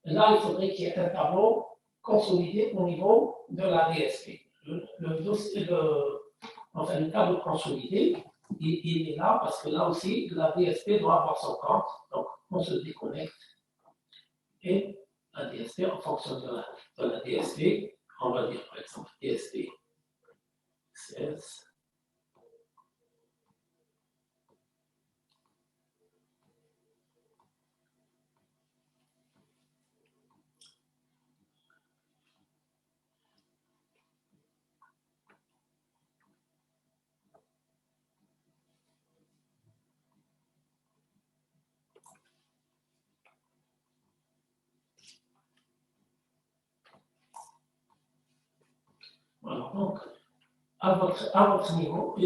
là, il faudrait qu'il y ait un tableau consolidé au niveau de la DSP. Le dossier, enfin, le tableau consolidé, il est là parce que là aussi, la DSP doit avoir son compte. Donc, on se déconnecte et la DSP, en fonction de la DSP, on va dire par exemple DSP 16. Voilà, donc, à votre niveau,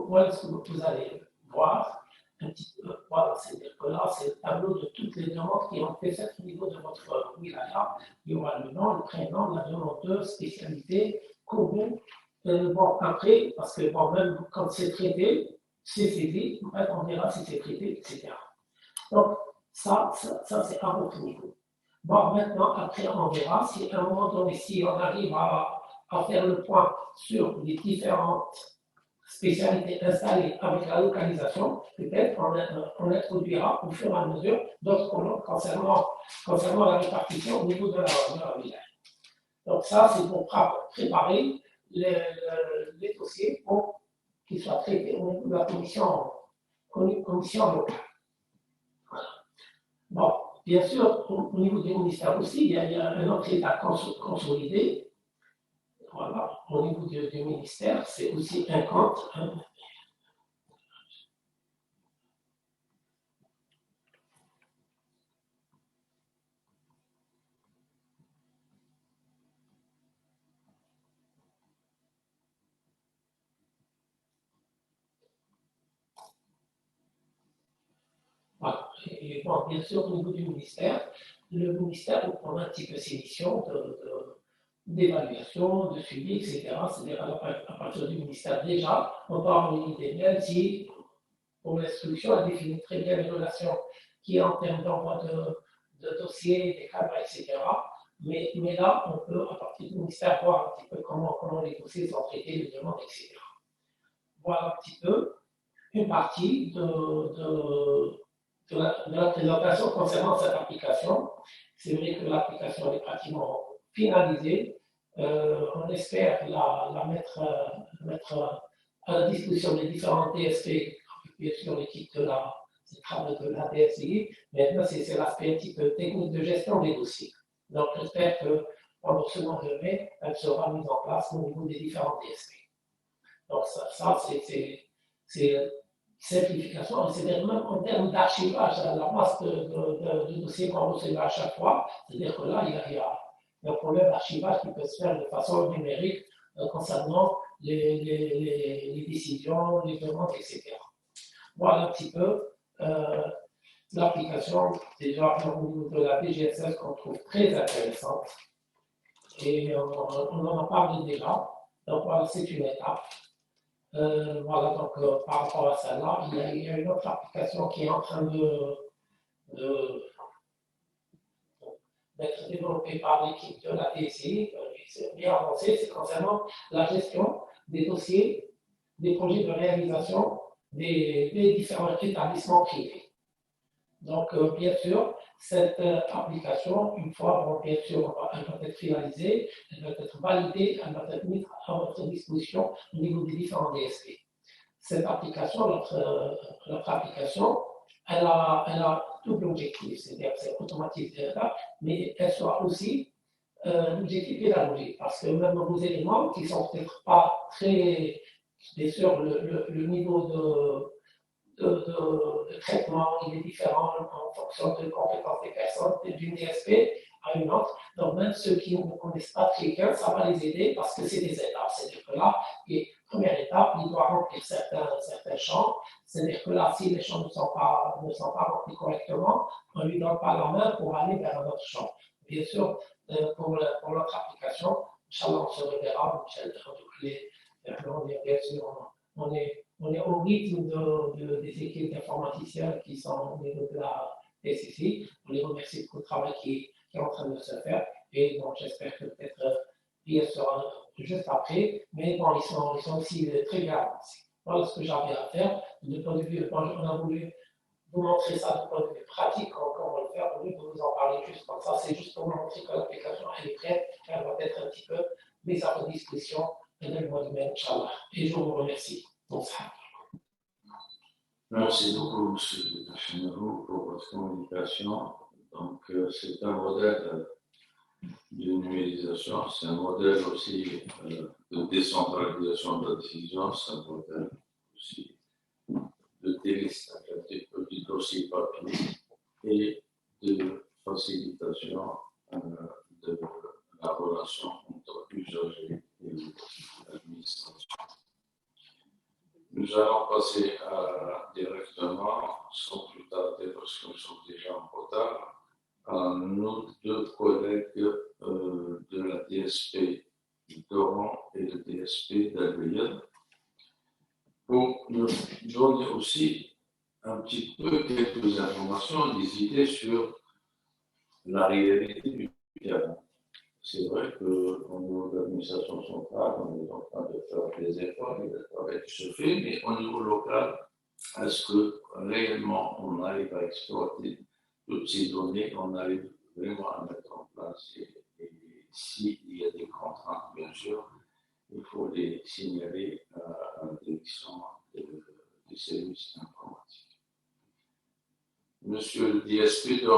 voilà ce que vous allez voir un petit peu. Voilà, c'est-à-dire que là, c'est le tableau de toutes les demandes qui ont été faites au niveau de votre wilaya. Il y aura le nom, le prénom, la demandeuse, spécialité, commune. Bon, après, parce que bon, même quand c'est traité, c'est saisi, on verra si c'est traité, etc. Donc, ça c'est à votre niveau. Bon, maintenant, après, on verra si à un moment donné, si on arrive à faire le point sur les différentes spécialités installées avec la localisation, peut-être on introduira au fur et à mesure d'autres colonnes concernant la répartition au niveau de la village. Donc ça, c'est pour préparer les dossiers pour qu'ils soient traités au niveau de la commission locale. Voilà. Bon, bien sûr, au niveau du ministère aussi, il y a un autre état consolidé. Voilà, au niveau du ministère, c'est aussi un compte. Voilà. Et bon, bien sûr, au niveau du ministère, le ministère vous prend un petit peu ses missions d'évaluation, de suivi, etc. C'est-à-dire à partir du ministère, déjà, on peut avoir une idée, même si pour l'instruction, elle définit très bien les relations qui est en termes d'envoi de dossiers, des cadres, etc. Mais là, on peut, à partir du ministère, voir un petit peu comment les dossiers sont traités, les demandes, etc. Voilà un petit peu une partie de la présentation concernant cette application. C'est vrai que l'application est pratiquement finalisée. On espère la mettre à la disposition des différents DSP, bien sûr l'équipe de la DSI. Maintenant, c'est l'aspect un petit peu technique de gestion des dossiers. Donc, j'espère que pendant ce mois de mai, elle sera mise en place au niveau des différents DSP. Donc, ça c'est simplification, c'est-à-dire même en termes d'archivage, la masse de dossiers qu'on recevait à chaque fois, c'est-à-dire que là, il y a un problème d'archivage qui peut se faire de façon numérique concernant les décisions, les demandes, etc. Voilà un petit peu l'application, déjà au niveau de la DGSS qu'on trouve très intéressante. Et on en a parlé déjà, donc voilà, c'est une étape. Voilà, donc par rapport à ça, là, il y a une autre application qui est en train d'être développée par l'équipe de la DSI, c'est bien avancé, c'est concernant la gestion des dossiers, des projets de réalisation des différents établissements privés. Donc, bien sûr, cette application, une fois, bien sûr, elle doit être finalisée, elle doit être validée, elle doit être mise à votre disposition au niveau des différents DSP. Cette application, notre application, elle a double objectif, c'est-à-dire que c'est automatique, mais elle soit aussi l'objectif pédagogique, parce que même vos éléments qui ne sont peut-être pas très, bien sûr, le niveau de traitement, il est différent en fonction de compétences des personnes, d'une DSP à une autre. Donc, même ceux qui ne connaissent pas très bien, ça va les aider parce que c'est des étapes. C'est-à-dire que là, première étape, il doit remplir certains champs. C'est-à-dire que là, si les champs ne sont pas remplis correctement, on ne lui donne pas la main pour aller vers un autre champ. Bien sûr, pour l'autre application, Inch'Allah, on se reverra. Bien sûr, on est au rythme des équipes d'informaticiens qui sont au niveau de la SCC. On les remercie pour le travail qui est en train de se faire. Et donc, j'espère que peut-être il sera juste après. Mais bon, ils sont aussi très bien avancés. Voilà ce que j'avais à faire. De point de vue, on a voulu vous montrer ça du point de vue pratique, comment le faire, au lieu de vous en parler juste comme ça. C'est juste pour vous montrer que l'application elle est prête. Elle va être un petit peu mise à votre disposition dans le mois de mai, Inch'Allah. Et je vous remercie. Bonsoir. Merci beaucoup, M. Chenero, pour votre communication. Donc, c'est un modèle de numérisation, c'est un modèle aussi de décentralisation de la décision, c'est un modèle aussi de téléstatistique du dossier papier et de facilitation de la relation entre usagers et l'administration. Nous allons passer directement, sans plus tarder, parce que nous sommes déjà en retard, à nos deux collègues de la DSP d'Oran et de DSP d'Albéliade, pour nous donner aussi un petit peu quelques informations, des idées sur la réalité du terrain. c'est vrai qu'au niveau de l'administration centrale, on est en train de faire des efforts, et le travail qui se fait, mais au niveau local, est-ce que réellement on arrive à exploiter toutes ces données, on arrive vraiment à mettre en place et s'il y a des contraintes, bien sûr, il faut les signaler à la direction des services informatiques. Monsieur le DSP de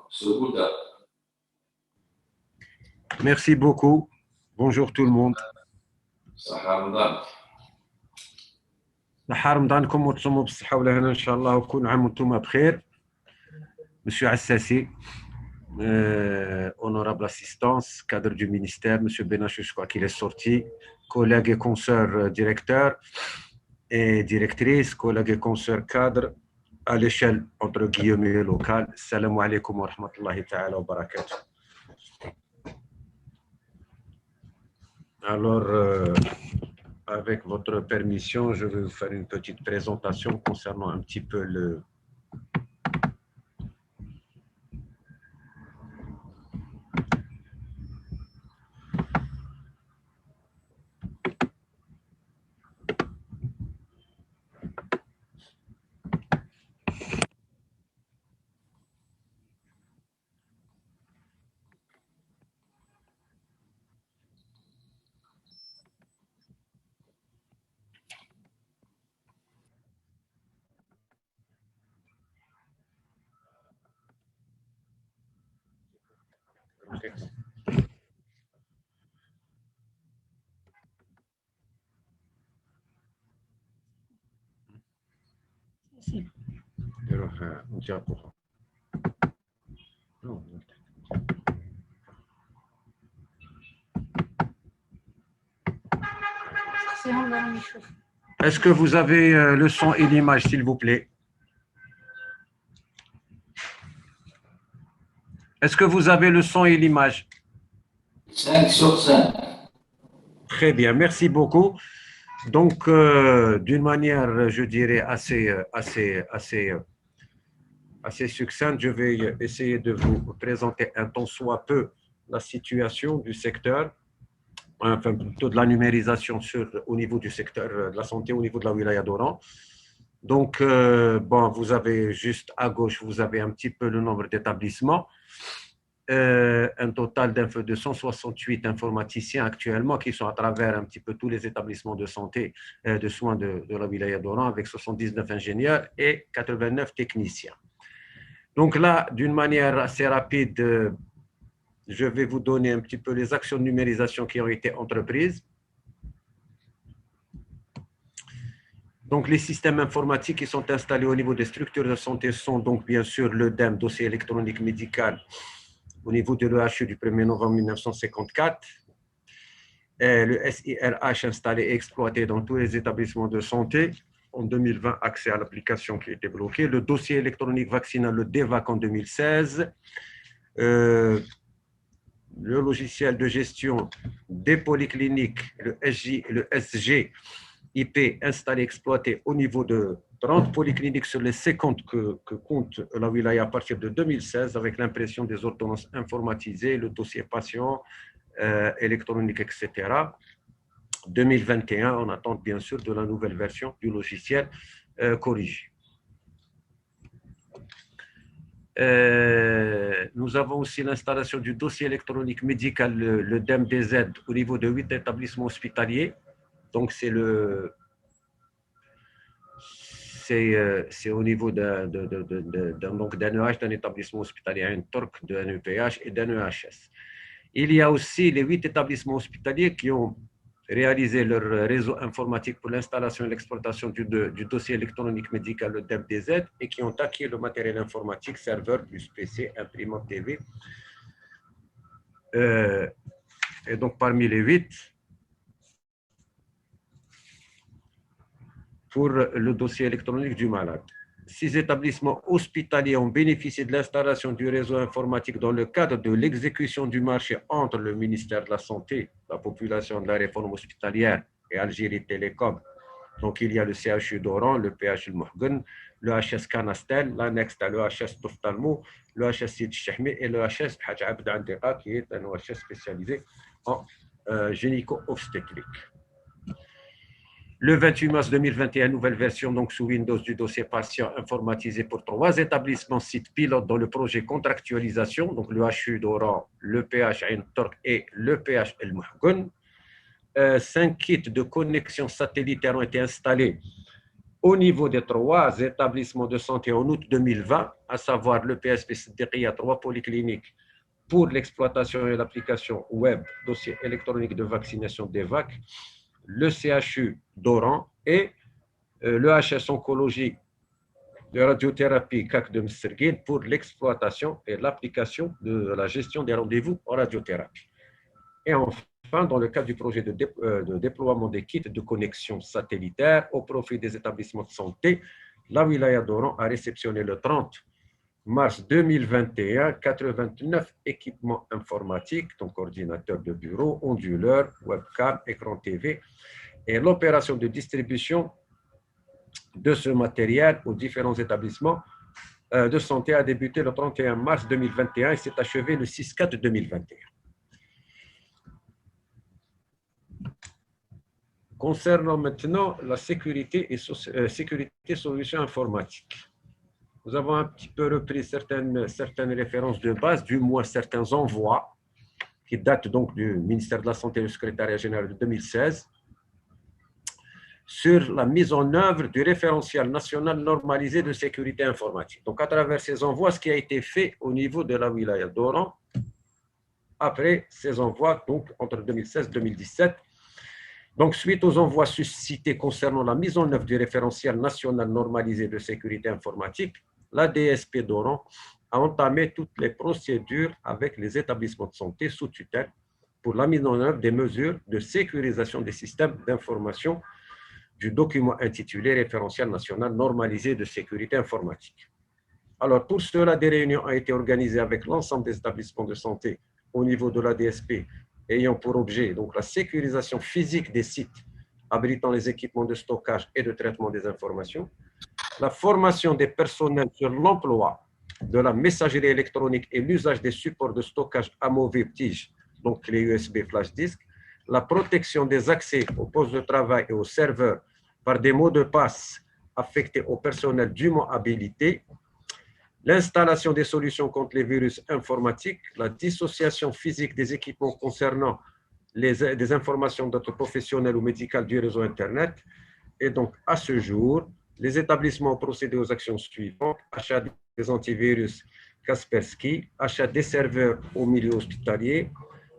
Segouda. Merci beaucoup. Bonjour tout le monde. صحة رمضان. صحة رمضانكم وتصوموا بالصحة والهنا إن شاء الله وكل عام وانتم بخير. Monsieur Assassi, honorable assistance, cadre du ministère, Monsieur Benachou, je crois qu'il est sorti, collègues et consoeurs directeurs et directrices, collègues et consoeurs cadres à l'échelle entre guillemets locale. Salam alaikum wa rahmatullahi ta'ala wa barakatuh. Alors, avec votre permission, je vais vous faire une petite présentation concernant un petit peu le... Est-ce que vous avez le son et l'image, s'il vous plaît? Est-ce que vous avez le son et l'image? 5 sur 5. Très bien, merci beaucoup. Donc, d'une manière, je dirais, assez succincte, je vais essayer de vous présenter un tant soit peu la situation du secteur, enfin plutôt de la numérisation au niveau du secteur de la santé, au niveau de la wilaya d'Oran. Donc, bon, vous avez juste à gauche, vous avez un petit peu le nombre d'établissements. Un total de 168 informaticiens actuellement qui sont à travers un petit peu tous les établissements de santé, de soins de la wilaya d'Oran, avec 79 ingénieurs et 89 techniciens. Donc là, d'une manière assez rapide, je vais vous donner un petit peu les actions de numérisation qui ont été entreprises. Donc, les systèmes informatiques qui sont installés au niveau des structures de santé sont donc bien sûr le DEM, dossier électronique médical, au niveau de l'EHU du 1er novembre 1954, et le SIRH installé et exploité dans tous les établissements de santé. En 2020, accès à l'application qui a été bloquée. Le dossier électronique vaccinal, le DEVAC en 2016. Le logiciel de gestion des polycliniques, le SJ et le SG, IP installé, exploité au niveau de 30 polycliniques sur les 50 que compte la wilaya à partir de 2016 avec l'impression des ordonnances informatisées, le dossier patient, électronique, etc. 2021, on attend bien sûr de la nouvelle version du logiciel corrigé. Nous avons aussi l'installation du dossier électronique médical, le DEM-DZ, au niveau de 8 établissements hospitaliers. Donc, c'est au niveau d'un EH, d'un établissement hospitalier, un TORC, d'un EPH et d'un EHS. Il y a aussi les 8 établissements hospitaliers qui ont réalisé leur réseau informatique pour l'installation et l'exploitation du dossier électronique médical, le DEM-DZ, et qui ont acquis le matériel informatique, serveur, plus PC, imprimante TV. Et donc, parmi les 8, pour le dossier électronique du malade. 6 établissements hospitaliers ont bénéficié de l'installation du réseau informatique dans le cadre de l'exécution du marché entre le ministère de la Santé, la population de la réforme hospitalière et Algérie Télécom Donc, il y a le CHU d'Oran, le PH El Mohgen, le HS Canastel, l'annexe à l'EHS d'Oftalmo, le HS Sid Chehmi et le HS Hadj Abd Andira, qui est un OHS spécialisé en gynéco-obstétrique. Le 28 mars 2021, nouvelle version donc sous Windows du dossier patient informatisé pour 3 établissements sites pilotes dans le projet contractualisation, donc le HU d'Oran, le PH Ain Tork et le PH El Mohgen. 5 kits de connexion satellitaire ont été installés au niveau des 3 établissements de santé en août 2020, à savoir le PSP Siddiqia 3 polycliniques pour l'exploitation et l'application web, dossier électronique de vaccination DEVAC, le CHU d'Oran et le HS Oncologie de radiothérapie CAC de Mserguin pour l'exploitation et l'application de la gestion des rendez-vous en radiothérapie. Et enfin, dans le cadre du projet de déploiement des kits de connexion satellitaire au profit des établissements de santé, la wilaya d'Oran a réceptionné le 30 mars 2021 89 équipements informatiques, donc ordinateurs de bureau, onduleurs, webcam, écran TV, et l'opération de distribution de ce matériel aux différents établissements de santé a débuté le 31 mars 2021 et s'est achevé le 6-4 2021. Concernant maintenant la sécurité et solutions informatiques. Nous avons un petit peu repris certaines références de base, du moins certains envois qui datent donc du ministère de la Santé et du Secrétariat général de 2016 sur la mise en œuvre du référentiel national normalisé de sécurité informatique. Donc, à travers ces envois, ce qui a été fait au niveau de la wilaya d'Oran, après ces envois, donc entre 2016 et 2017, donc, suite aux envois suscités concernant la mise en œuvre du référentiel national normalisé de sécurité informatique, la DSP d'Oran a entamé toutes les procédures avec les établissements de santé sous tutelle pour la mise en œuvre des mesures de sécurisation des systèmes d'information du document intitulé Référentiel national normalisé de sécurité informatique. Alors, pour cela, des réunions ont été organisées avec l'ensemble des établissements de santé au niveau de la DSP, ayant pour objet donc la sécurisation physique des sites abritant les équipements de stockage et de traitement des informations, la formation des personnels sur l'emploi de la messagerie électronique et l'usage des supports de stockage amovibles TIG, donc les USB flash disk, la protection des accès aux postes de travail et aux serveurs par des mots de passe affectés au personnel dûment habilité, l'installation des solutions contre les virus informatiques, la dissociation physique des équipements concernant des informations d'autres professionnels ou médicales du réseau Internet. Et donc, à ce jour, les établissements ont procédé aux actions suivantes: achat des antivirus Kaspersky, achat des serveurs au milieu hospitalier,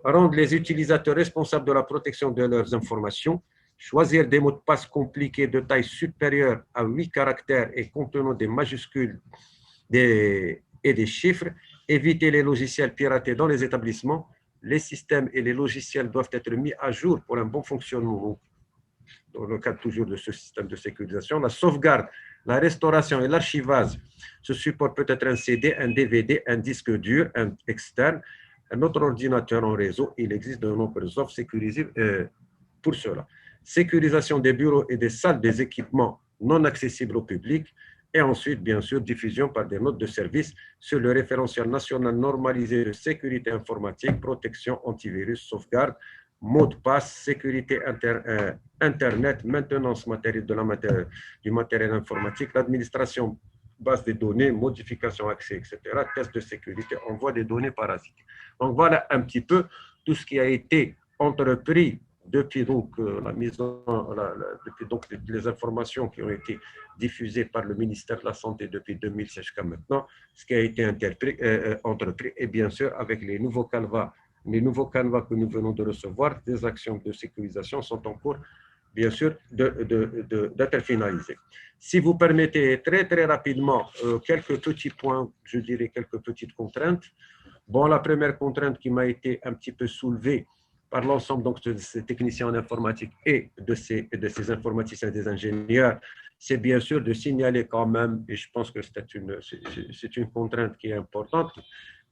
rendre les utilisateurs responsables de la protection de leurs informations, choisir des mots de passe compliqués de taille supérieure à 8 caractères et contenant des majuscules et des chiffres, éviter les logiciels piratés dans les établissements. Les systèmes et les logiciels doivent être mis à jour pour un bon fonctionnement, dans le cadre toujours de ce système de sécurisation. La sauvegarde, la restauration et l'archivage. Ce support peut être un CD, un DVD, un disque dur, un externe, un autre ordinateur en réseau. Il existe de nombreuses offres sécurisées pour cela. Sécurisation des bureaux et des salles des équipements non accessibles au public. Et ensuite, bien sûr, diffusion par des notes de service sur le référentiel national normalisé de sécurité informatique, protection, antivirus, sauvegarde, mot de passe, sécurité Internet, maintenance matérielle du matériel informatique, l'administration base des données, modification accès, etc., test de sécurité, envoi des données parasites. Donc, voilà un petit peu tout ce qui a été entrepris depuis donc depuis donc les informations qui ont été diffusées par le ministère de la Santé depuis 2016 jusqu'à maintenant, ce qui a été entrepris, et bien sûr avec les nouveaux canevas que nous venons de recevoir, des actions de sécurisation sont en cours, bien sûr, d'être finalisées. Si vous permettez très rapidement quelques petits points, je dirais quelques petites contraintes. Bon, la première contrainte qui m'a été un petit peu soulevée par l'ensemble donc, de ces techniciens en informatique et de ces informaticiens et des ingénieurs, c'est bien sûr de signaler quand même, et je pense que c'est une contrainte qui est importante,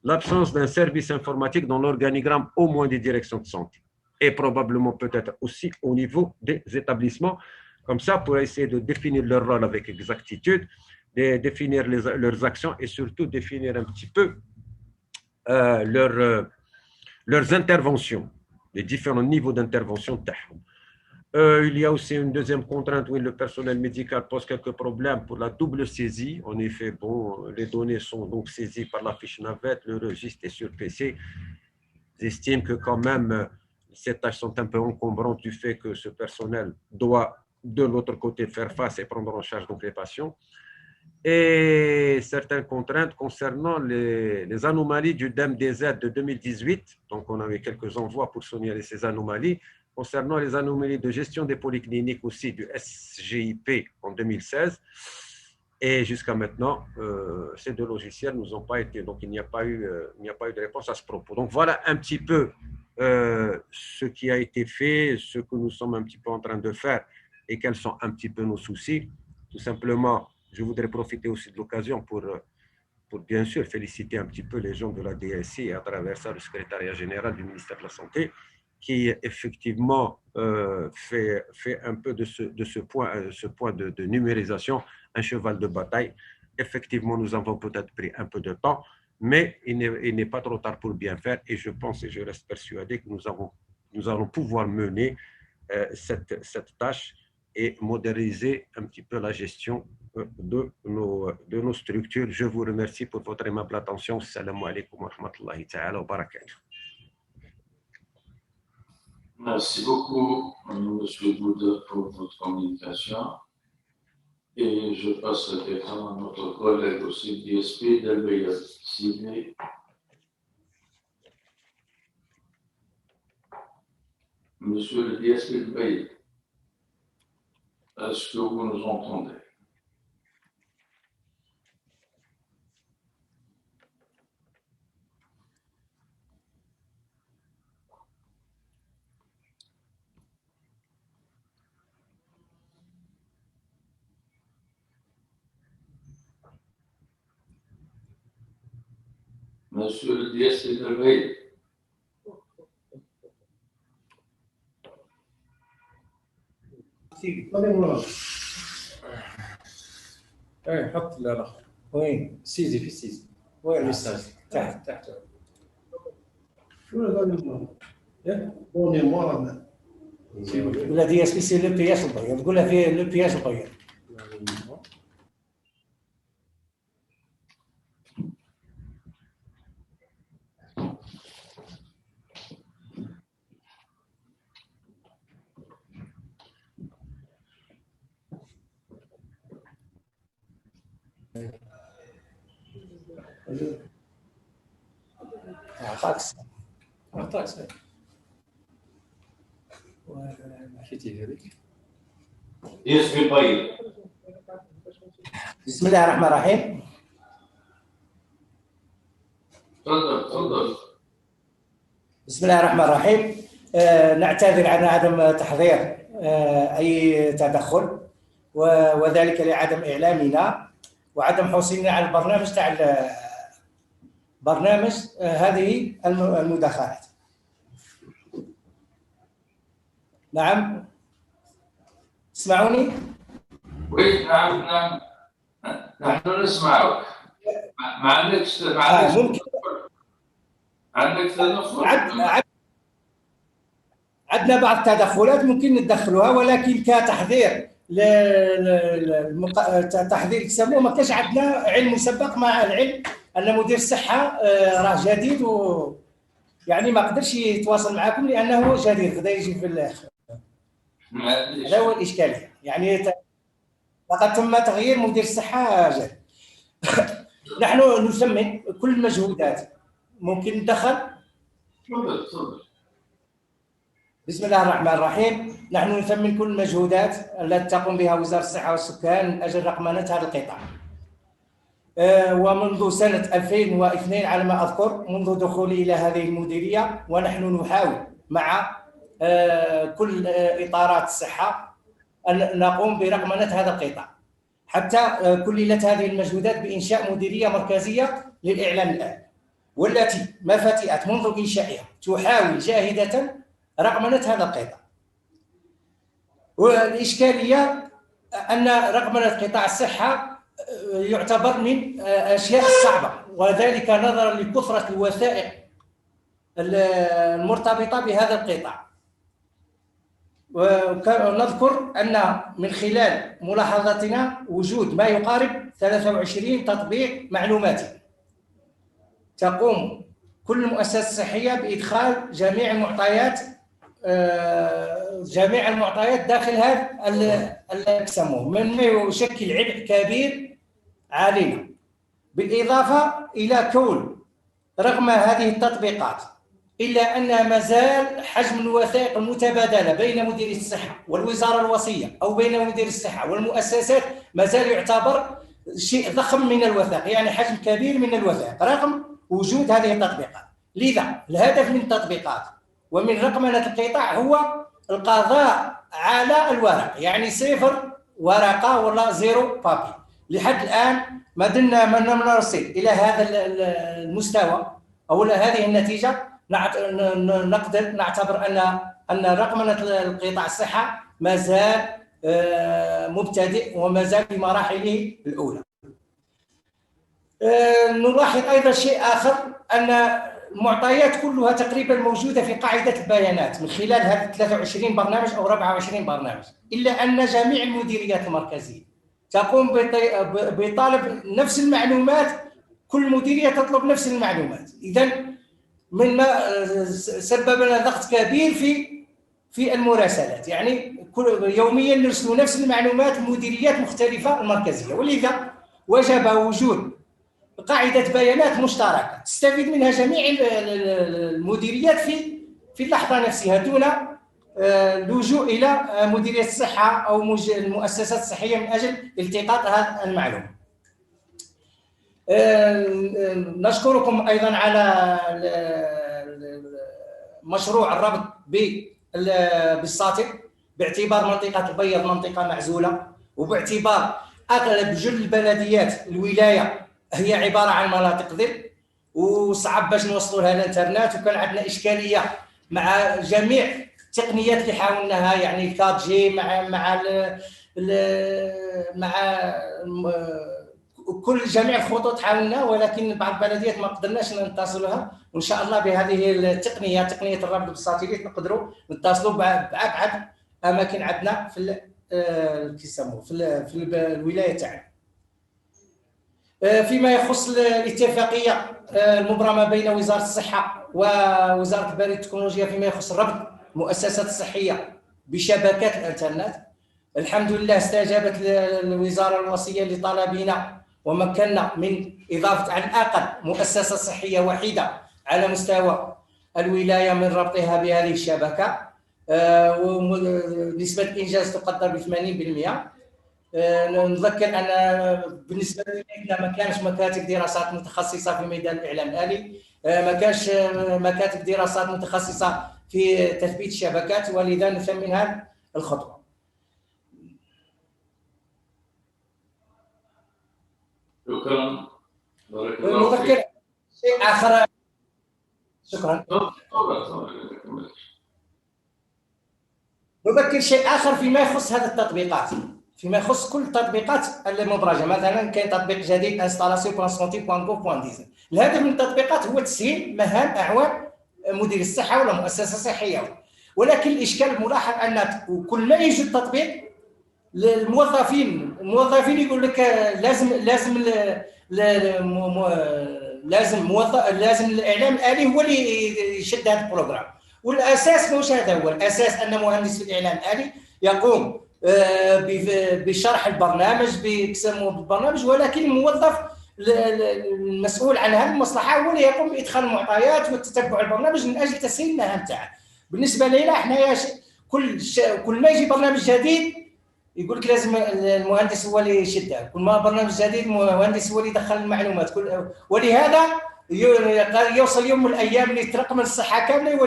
l'absence d'un service informatique dans l'organigramme au moins des directions de santé et probablement peut-être aussi au niveau des établissements, comme ça pour essayer de définir leur rôle avec exactitude, de définir leurs actions et surtout définir un petit peu leurs interventions, les différents niveaux d'intervention. Il y a aussi une deuxième contrainte où le personnel médical pose quelques problèmes pour la double saisie. En effet, bon, les données sont donc saisies par la fiche navette, le registre est sur PC. J'estime que quand même, ces tâches sont un peu encombrantes du fait que ce personnel doit de l'autre côté faire face et prendre en charge donc les patients. Et certaines contraintes concernant les anomalies du DEM-DZ de 2018. Donc, on avait quelques envois pour signaler ces anomalies. Concernant les anomalies de gestion des polycliniques aussi du SGIP en 2016. Et jusqu'à maintenant, ces deux logiciels ne nous ont pas été. Donc, il n'y a pas eu de réponse à ce propos. Donc, voilà un petit peu ce qui a été fait, ce que nous sommes un petit peu en train de faire et quels sont un petit peu nos soucis. Tout simplement, je voudrais profiter aussi de l'occasion pour bien sûr féliciter un petit peu les gens de la DSI et à travers ça le secrétariat général du ministère de la Santé qui effectivement fait un peu de ce point de numérisation un cheval de bataille. Effectivement, nous avons peut-être pris un peu de temps, mais il n'est pas trop tard pour bien faire et je pense et je reste persuadé que nous allons pouvoir mener cette tâche et moderniser un petit peu la gestion de nos structures. Je vous remercie pour votre aimable attention. Assalamu alaikum wa rahmatullahi ta'ala wa barakatuh. Merci beaucoup, M. Bouddha, pour votre communication. Et je passe l'écran à notre collègue aussi, DSP d'Albeya. Sydney. Monsieur le DSP d'Albeya, est-ce que vous nous entendez? Monsieur le DSP d'Albeya. ايه حط الاخ وين سيزي في سيزي وين المساج تحت شو هذا دوني مورا ولا دي اس بي سي لو بي اس البيض تقول لها في لو بي اس البيض أعطاك حكيتي هذيك DSP طيب. بسم الله الرحمن الرحيم. تفضل. بسم الله الرحمن الرحيم. نعتذر عن عدم تحضير أي تدخل وذلك لعدم إعلامنا وعدم حصولنا على البرنامج تاع برنامج هذه المداخلات. نعم تسمعوني؟ وي نعم نحن نسمعك. ما عندكش ممكن عندك تدخل؟ عندنا بعض التدخلات ممكن ندخلوها ولكن كتحضير تحضير يسموه ما كاش عندنا علم مسبق مع العلم ان مدير الصحه راه جديد يعني ما قدرش يتواصل معكم لانه جديد غدا يجي في الاخر. هذا هو الاشكاليه يعني لقد تم تغيير مدير الصحه جديد. نحن نثمن كل المجهودات ممكن ندخل. تفضل. بسم الله الرحمن الرحيم. نحن نثمن كل المجهودات التي تقوم بها وزارة الصحة والسكان من أجل رقمنة هذا القطاع. ومنذ سنة 2002 على ما أذكر منذ دخولي إلى هذه المديرية ونحن نحاول مع كل إطارات الصحة أن نقوم برقمنة هذا القطاع. حتى كللت هذه المجهودات بإنشاء مديرية مركزية للإعلام الآن والتي ما فتئت منذ إنشائها تحاول جاهدة رقمنة هذا القطاع. والإشكالية أن رقمنة قطاع الصحة يعتبر من الأشياء الصعبة، وذلك نظرا لكثرة الوثائق المرتبطة بهذا القطاع. ونذكر أن من خلال ملاحظتنا وجود ما يقارب 23 تطبيق معلوماتي تقوم كل المؤسسات الصحية بإدخال جميع المعطيات داخل هذا السمو، مما يشكل عبء كبير علينا. بالإضافة إلى كون رغم هذه التطبيقات إلا أن ما زال حجم الوثائق المتبادلة بين مديرية الصحة والوزارة الوصية أو بين مديرية الصحة والمؤسسات ما زال يعتبر شيء ضخم من الوثائق، يعني حجم كبير من الوثائق رغم وجود هذه التطبيقات. لذا الهدف من التطبيقات ومن رقمنة القطاع هو القضاء على الورق، يعني 0 ورقة ولا 0 بابي. لحد الآن ما لم نصل إلى هذا المستوى أو هذه النتيجة. نقدر نعتبر أن رقمنة القطاع الصحة ما زال مبتدئ وما زال في مراحله الأولى. نلاحظ أيضا شيء آخر، أن المعطيات كلها تقريبا موجودة في قاعدة البيانات من خلال هذه 23 برنامج أو 24 برنامج، إلا أن جميع المديريات المركزية تقوم بطلب نفس المعلومات، كل مديرية تطلب نفس المعلومات. إذن مما سبب لنا ضغط كبير في المراسلات، يعني يوميا نرسل نفس المعلومات لمديريات مختلفة المركزية، ولذا وجب وجود قاعدة بيانات مشتركة تستفيد منها جميع المديريات في اللحظة نفسها دون اللجوء إلى مديرية الصحة أو المؤسسات الصحية من أجل التقاط هذه المعلومة. نشكركم أيضا على مشروع الربط بالساطع، باعتبار منطقة البيض منطقة معزولة، وباعتبار أغلب جل البلديات الولاية هي عبارة عن مناطق ظل وصعب باش نوصلوا لها الانترنت، وكان عندنا إشكالية مع جميع التقنيات اللي حاولناها، يعني 4G مع كل جميع الخطوط حاولنا، ولكن بعض البلديات ما قدرناش نتصلها. وان شاء الله بهذه التقنيه، تقنيه الربط بالساتليت، نقدروا نتصلوا بابعد اماكن عندنا في الولايه تاعنا. فيما يخص الاتفاقيه المبرمه بين وزاره الصحه ووزاره البريد والتكنولوجيا فيما يخص ربط المؤسسات الصحيه بشبكات الانترنت، الحمد لله استجابت الوزاره الوصيه لطلبنا ومكننا من إضافة على الأقل مؤسسة صحية وحيدة على مستوى الولاية من ربطها بهذه الشبكة، ونسبة الإنجاز تقدر ب 80%. نذكر أن بالنسبة لنا ما كانش مكاتب دراسات متخصصة في ميدان الإعلام الآلي، ما كانش مكاتب دراسات متخصصة في تثبيت الشبكات، ولذا نثمن هذه الخطوة. شكرا. بارك الله فيك. نذكر شيء آخر. شكرا. نذكر شيء آخر فيما يخص هذه التطبيقات، فيما يخص كل التطبيقات المبرمجة. مثلا كاين تطبيق جديد installation.santé.gouv.10. الهدف من التطبيقات هو تسهيل مهام أعوان مدير الصحة ولا مؤسسة صحية، ولكن الإشكال الملاحظ أن كل ما يوجد تطبيق الموظفين يقول لك لازم الاعلام الالي هو اللي يشد هذا البروغرام، والاساس مش هذا هو الاساس. ان مهندس في الاعلام الالي يقوم بشرح البرنامج بيسموه بالبرنامج، ولكن الموظف المسؤول عن هذه المصلحه هو اللي يقوم بادخال المعطيات وتتبع البرنامج من اجل تسهيل المهام تاعه. بالنسبه لنا احنا كل ما يجي برنامج جديد يقول لك لازم المهندس هو اللي يشدها، كل ما برنامج جديد المهندس هو اللي يدخل المعلومات، ولهذا يوصل يوم من الايام اللي ترقم الصحه كامله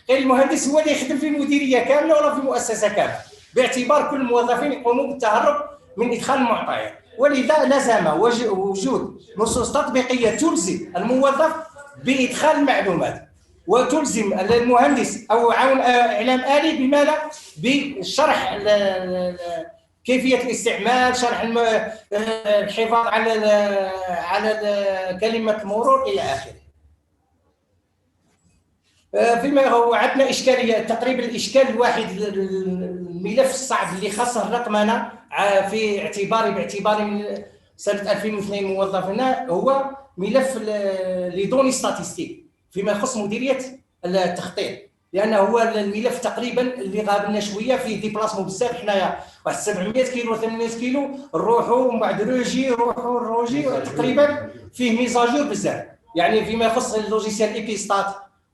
غير المهندس هو اللي يخدم في مديريه كامله ولا في مؤسسه كامله، باعتبار كل الموظفين يقوموا بالتهرب من ادخال المعطيات. ولذا لزم وجود نصوص تطبيقيه تلزم الموظف بادخال المعلومات. وتلزم المهندس أو عون إعلام آلي بماذا؟ بالشرح كيفية الاستعمال، شرح الحفاظ على كلمة المرور إلى آخره. فيما هو عندنا إشكالية تقريبا الإشكال الواحد الملف الصعب اللي خاصه الرقمنة في باعتباري من سنة 2002 موظف هنا هو ملف لي دوني ستاتيستيك فيما يخص مديرية التخطيط، لأنه هو الملف تقريبا اللي غابلنا شوية فيه ديبلاسمون بزاف حنايا واحد 700 كيلو 800 كيلو نروحوا ومن بعد روجي تقريبا فيه ميزاجور بزاف، يعني فيما يخص اللوجيسيال ايبيستات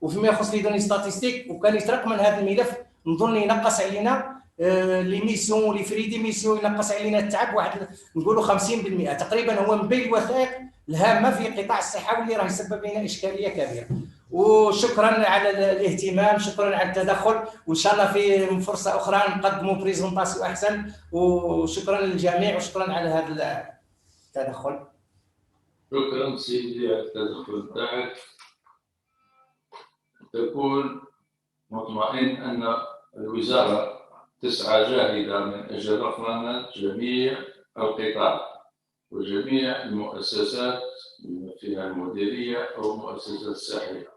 وفيما يخص لي دوني ستاتيستيك وكان يترقم من هذا الملف نظن ينقص علينا لي ميسيون لي فري دي ميسيون ينقص علينا التعب واحد نقولوا 50% تقريبا. هو من بين الوثائق الهامه في قطاع الصحه واللي راه يسبب لنا اشكاليه كبيره. وشكرا على الاهتمام، شكرا على التدخل، وان شاء الله في فرصه اخرى نقدموا بريزونطاسيون احسن، وشكرا للجميع وشكرا على هذا التدخل. شكرا سيدي على التدخل تاعك. تكون مطمئن ان الوزاره تسعى جاهده من اجل رقمنه جميع القطاع وجميع المؤسسات بما فيها المديريه او المؤسسات الصحيه،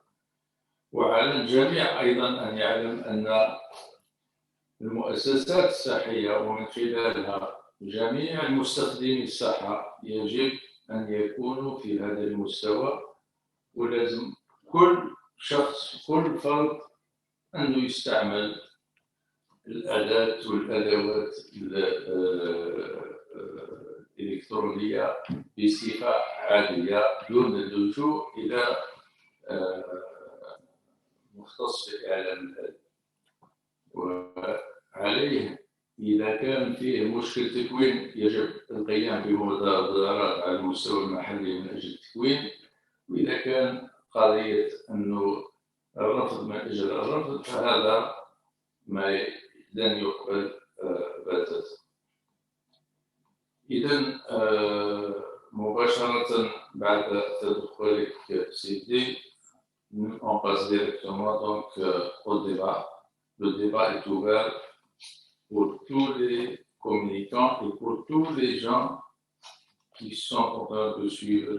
وعلى الجميع ايضا ان يعلم ان المؤسسات الصحيه ومن خلالها جميع المستخدمي الصحه يجب ان يكونوا في هذا المستوى، ولازم كل شخص كل فرد انه يستعمل الاداه والادوات الالكترونيه بصفه عاديه دون اللجوء الى مختص في الاعلام الالي. وعليه اذا كان فيه مشكل تكوين يجب القيام بمبادرات على المستوى المحلي من اجل التكوين، واذا كان قضيه انه الرفض من اجل الرفض فهذا ما لن يقبل باتاتا. إذن مباشرة بعد تدخلك سيدي on passe directement donc au débat. Le débat est ouvert pour tous les communicants et pour tous les gens qui sont en train de suivre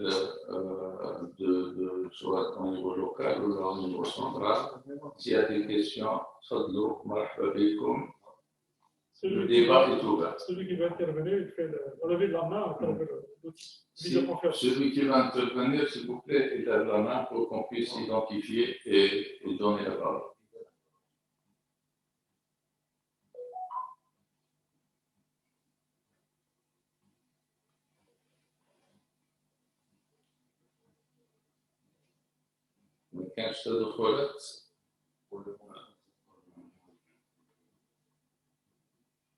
soit au niveau local ou au niveau central. S'il y a des questions, le débat est ouvert. Celui qui va intervenir, il fait le lever de la main à travers vidéoconférence. Celui qui va intervenir, s'il vous plaît, il lève la main pour qu'on puisse identifier et donner la parole. كانش تدخلات.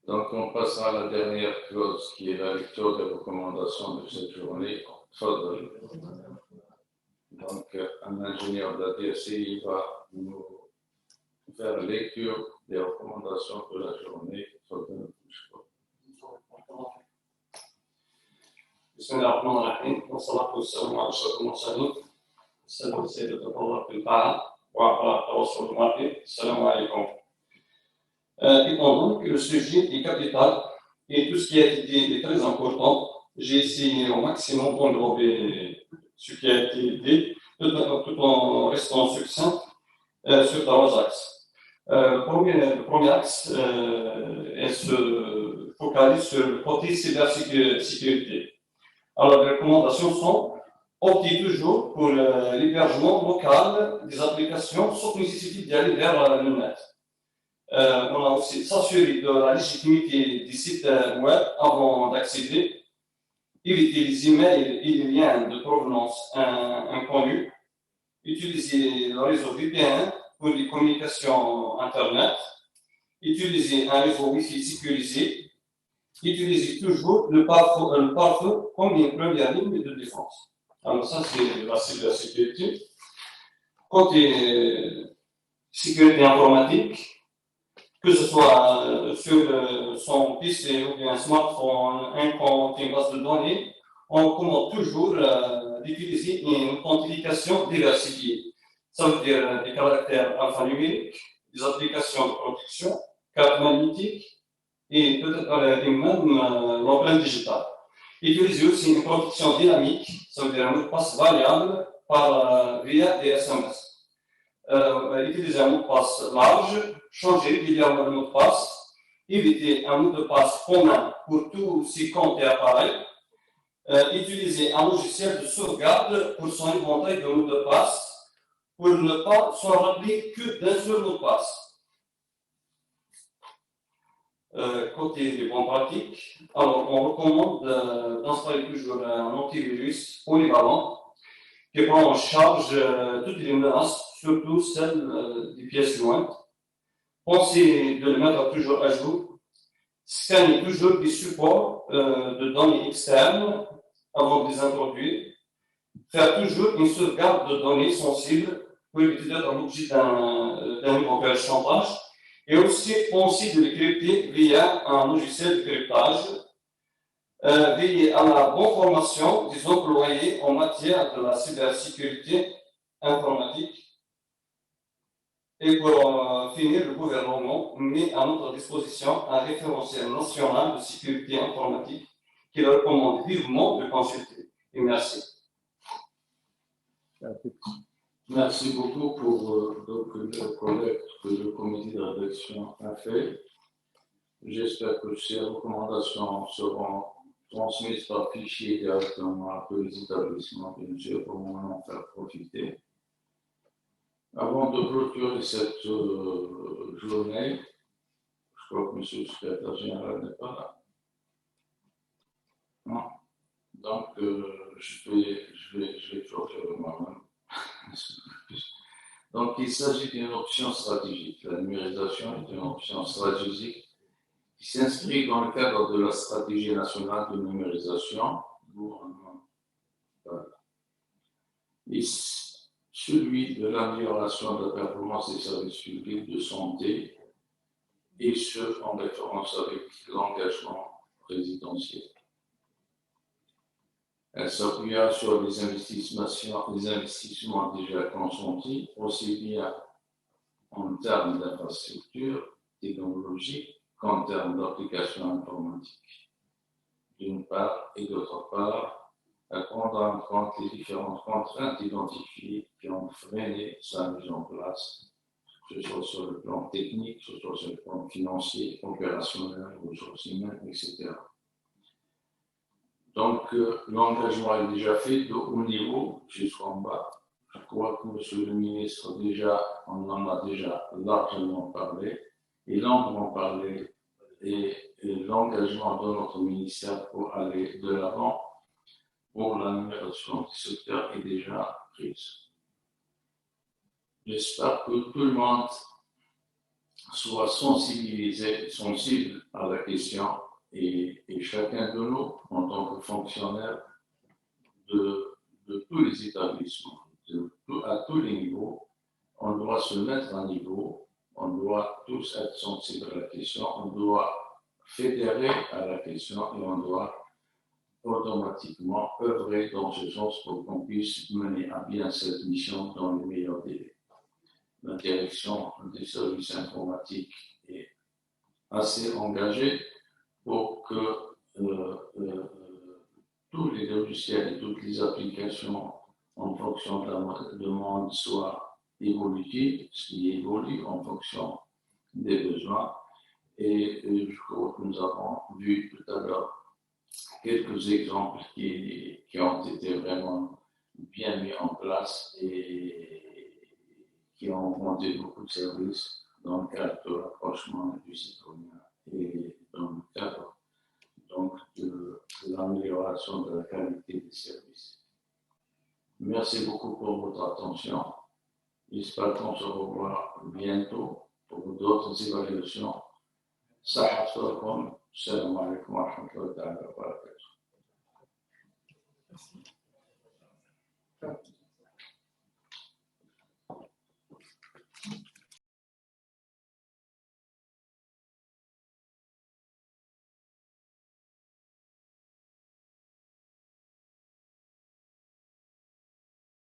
Donc on passera à la dernière clause qui est la lecture des recommandations de cette journée. Donc un ingénieur de la DSI va nous faire la lecture des recommandations de la journée. بسم الله الرحمن الرحيم والصلاة والسلام على أشرف المرسلين سيدة الحضور في القاعة وعلى التواصل المرئي. السلام عليكم. Étant donné que le sujet est capital et tout ce qui a été dit est très important, j'ai essayé au maximum d'englober ce qui a été dit tout en restant succinct sur trois axes. Le premier axe elle se focalise sur le côté cybersécurité. Alors, les recommandations sont opter toujours pour l'hébergement local des applications sans nécessité d'aller vers le net. On a aussi s'assurer de la légitimité des sites web avant d'accéder, éviter les emails et les liens de provenance inconnus, utiliser le réseau VPN pour les communications Internet, utiliser un réseau Wi-Fi sécurisé, utiliser toujours le pare-feu comme une première ligne de défense. Alors ça, c'est la cybersécurité. Côté sécurité informatique, que ce soit sur son PC ou bien un smartphone, un compte, une base de données, on recommande toujours d'utiliser une authentification diversifiée. Ça veut dire des caractères alphanumériques, des applications de production, cartes magnétiques et peut-être même l'empreinte digitale. Utiliser aussi une production dynamique, ça veut dire un mot de passe variable via des SMS. Utiliser un mot de passe large, changer régulièrement le mot de passe, éviter un mot de passe commun pour tous ces comptes et appareils, utiliser un logiciel de sauvegarde pour son éventail de mots de passe, pour ne pas s'en rappeler que d'un seul mot de passe. Côté des bonnes pratiques, alors on recommande d'installer toujours un antivirus polyvalent qui prend en charge toutes les menaces, surtout celles des pièces jointes. Pensez de les mettre toujours à jour. Scannez toujours des supports de données externes avant de les introduire. Faire toujours une sauvegarde de données sensibles pour éviter d'être l'objet d'un éventuel chantage. Et aussi penser de les crypter via un logiciel de cryptage. Veiller à la bonne formation des employés en matière de la cybersécurité informatique. Et pour finir, le gouvernement met à notre disposition un référentiel national de sécurité informatique qu'il recommande vivement de consulter. Et merci. Merci beaucoup pour le collecte que le comité de rédaction a fait. J'espère que ces recommandations seront transmises par fichier directement à tous les établissements, bien sûr, pour en faire profiter. Avant de clôturer cette journée, je crois que M. le secrétaire général n'est pas là. Non. Donc, je vais clôturer moi-même. Donc, il s'agit d'une option stratégique. La numérisation est une option stratégique qui s'inscrit dans le cadre de la stratégie nationale de numérisation. Voilà. Et celui de l'amélioration de la performance des services publics de santé, et ce, en référence avec l'engagement présidentiel. Elle s'appuiera sur les investissements déjà consentis, aussi bien en termes d'infrastructures technologiques qu'en termes d'applications informatiques. D'une part, et d'autre part, à prendre en compte les différentes contraintes identifiées qui ont freiné sa mise en place, que ce soit sur le plan technique, que ce soit sur le plan financier, opérationnel, ressources humaines, etc. Donc, l'engagement est déjà fait de haut niveau jusqu'en bas. Je crois que M. le ministre, on en a déjà largement parlé, et longuement parlé, et l'engagement de notre ministère pour aller de l'avant pour la numérisation du secteur est déjà prise. J'espère que tout le monde soit sensible à la question. Et chacun de nous, en tant que fonctionnaire de tous les établissements, à tous les niveaux, on doit se mettre à niveau, on doit tous être sensibles à la question, on doit fédérer à la question et on doit automatiquement œuvrer dans ce sens pour qu'on puisse mener à bien cette mission dans les meilleurs délais. La direction des services informatiques est assez engagée pour que tous les logiciels et toutes les applications en fonction de la demande soient évolutives, ce qui évolue en fonction des besoins. Et je crois que nous avons vu tout à l'heure quelques exemples qui ont été vraiment bien mis en place et qui ont rendu beaucoup de services dans le cadre de l'approchement du citoyen et dans le cadre donc de l'amélioration de la qualité des services. Merci beaucoup pour votre attention. J'espère qu'on se revoit bientôt pour d'autres évaluations. Salam alaikum wa rahmatullahi wa barakatuh.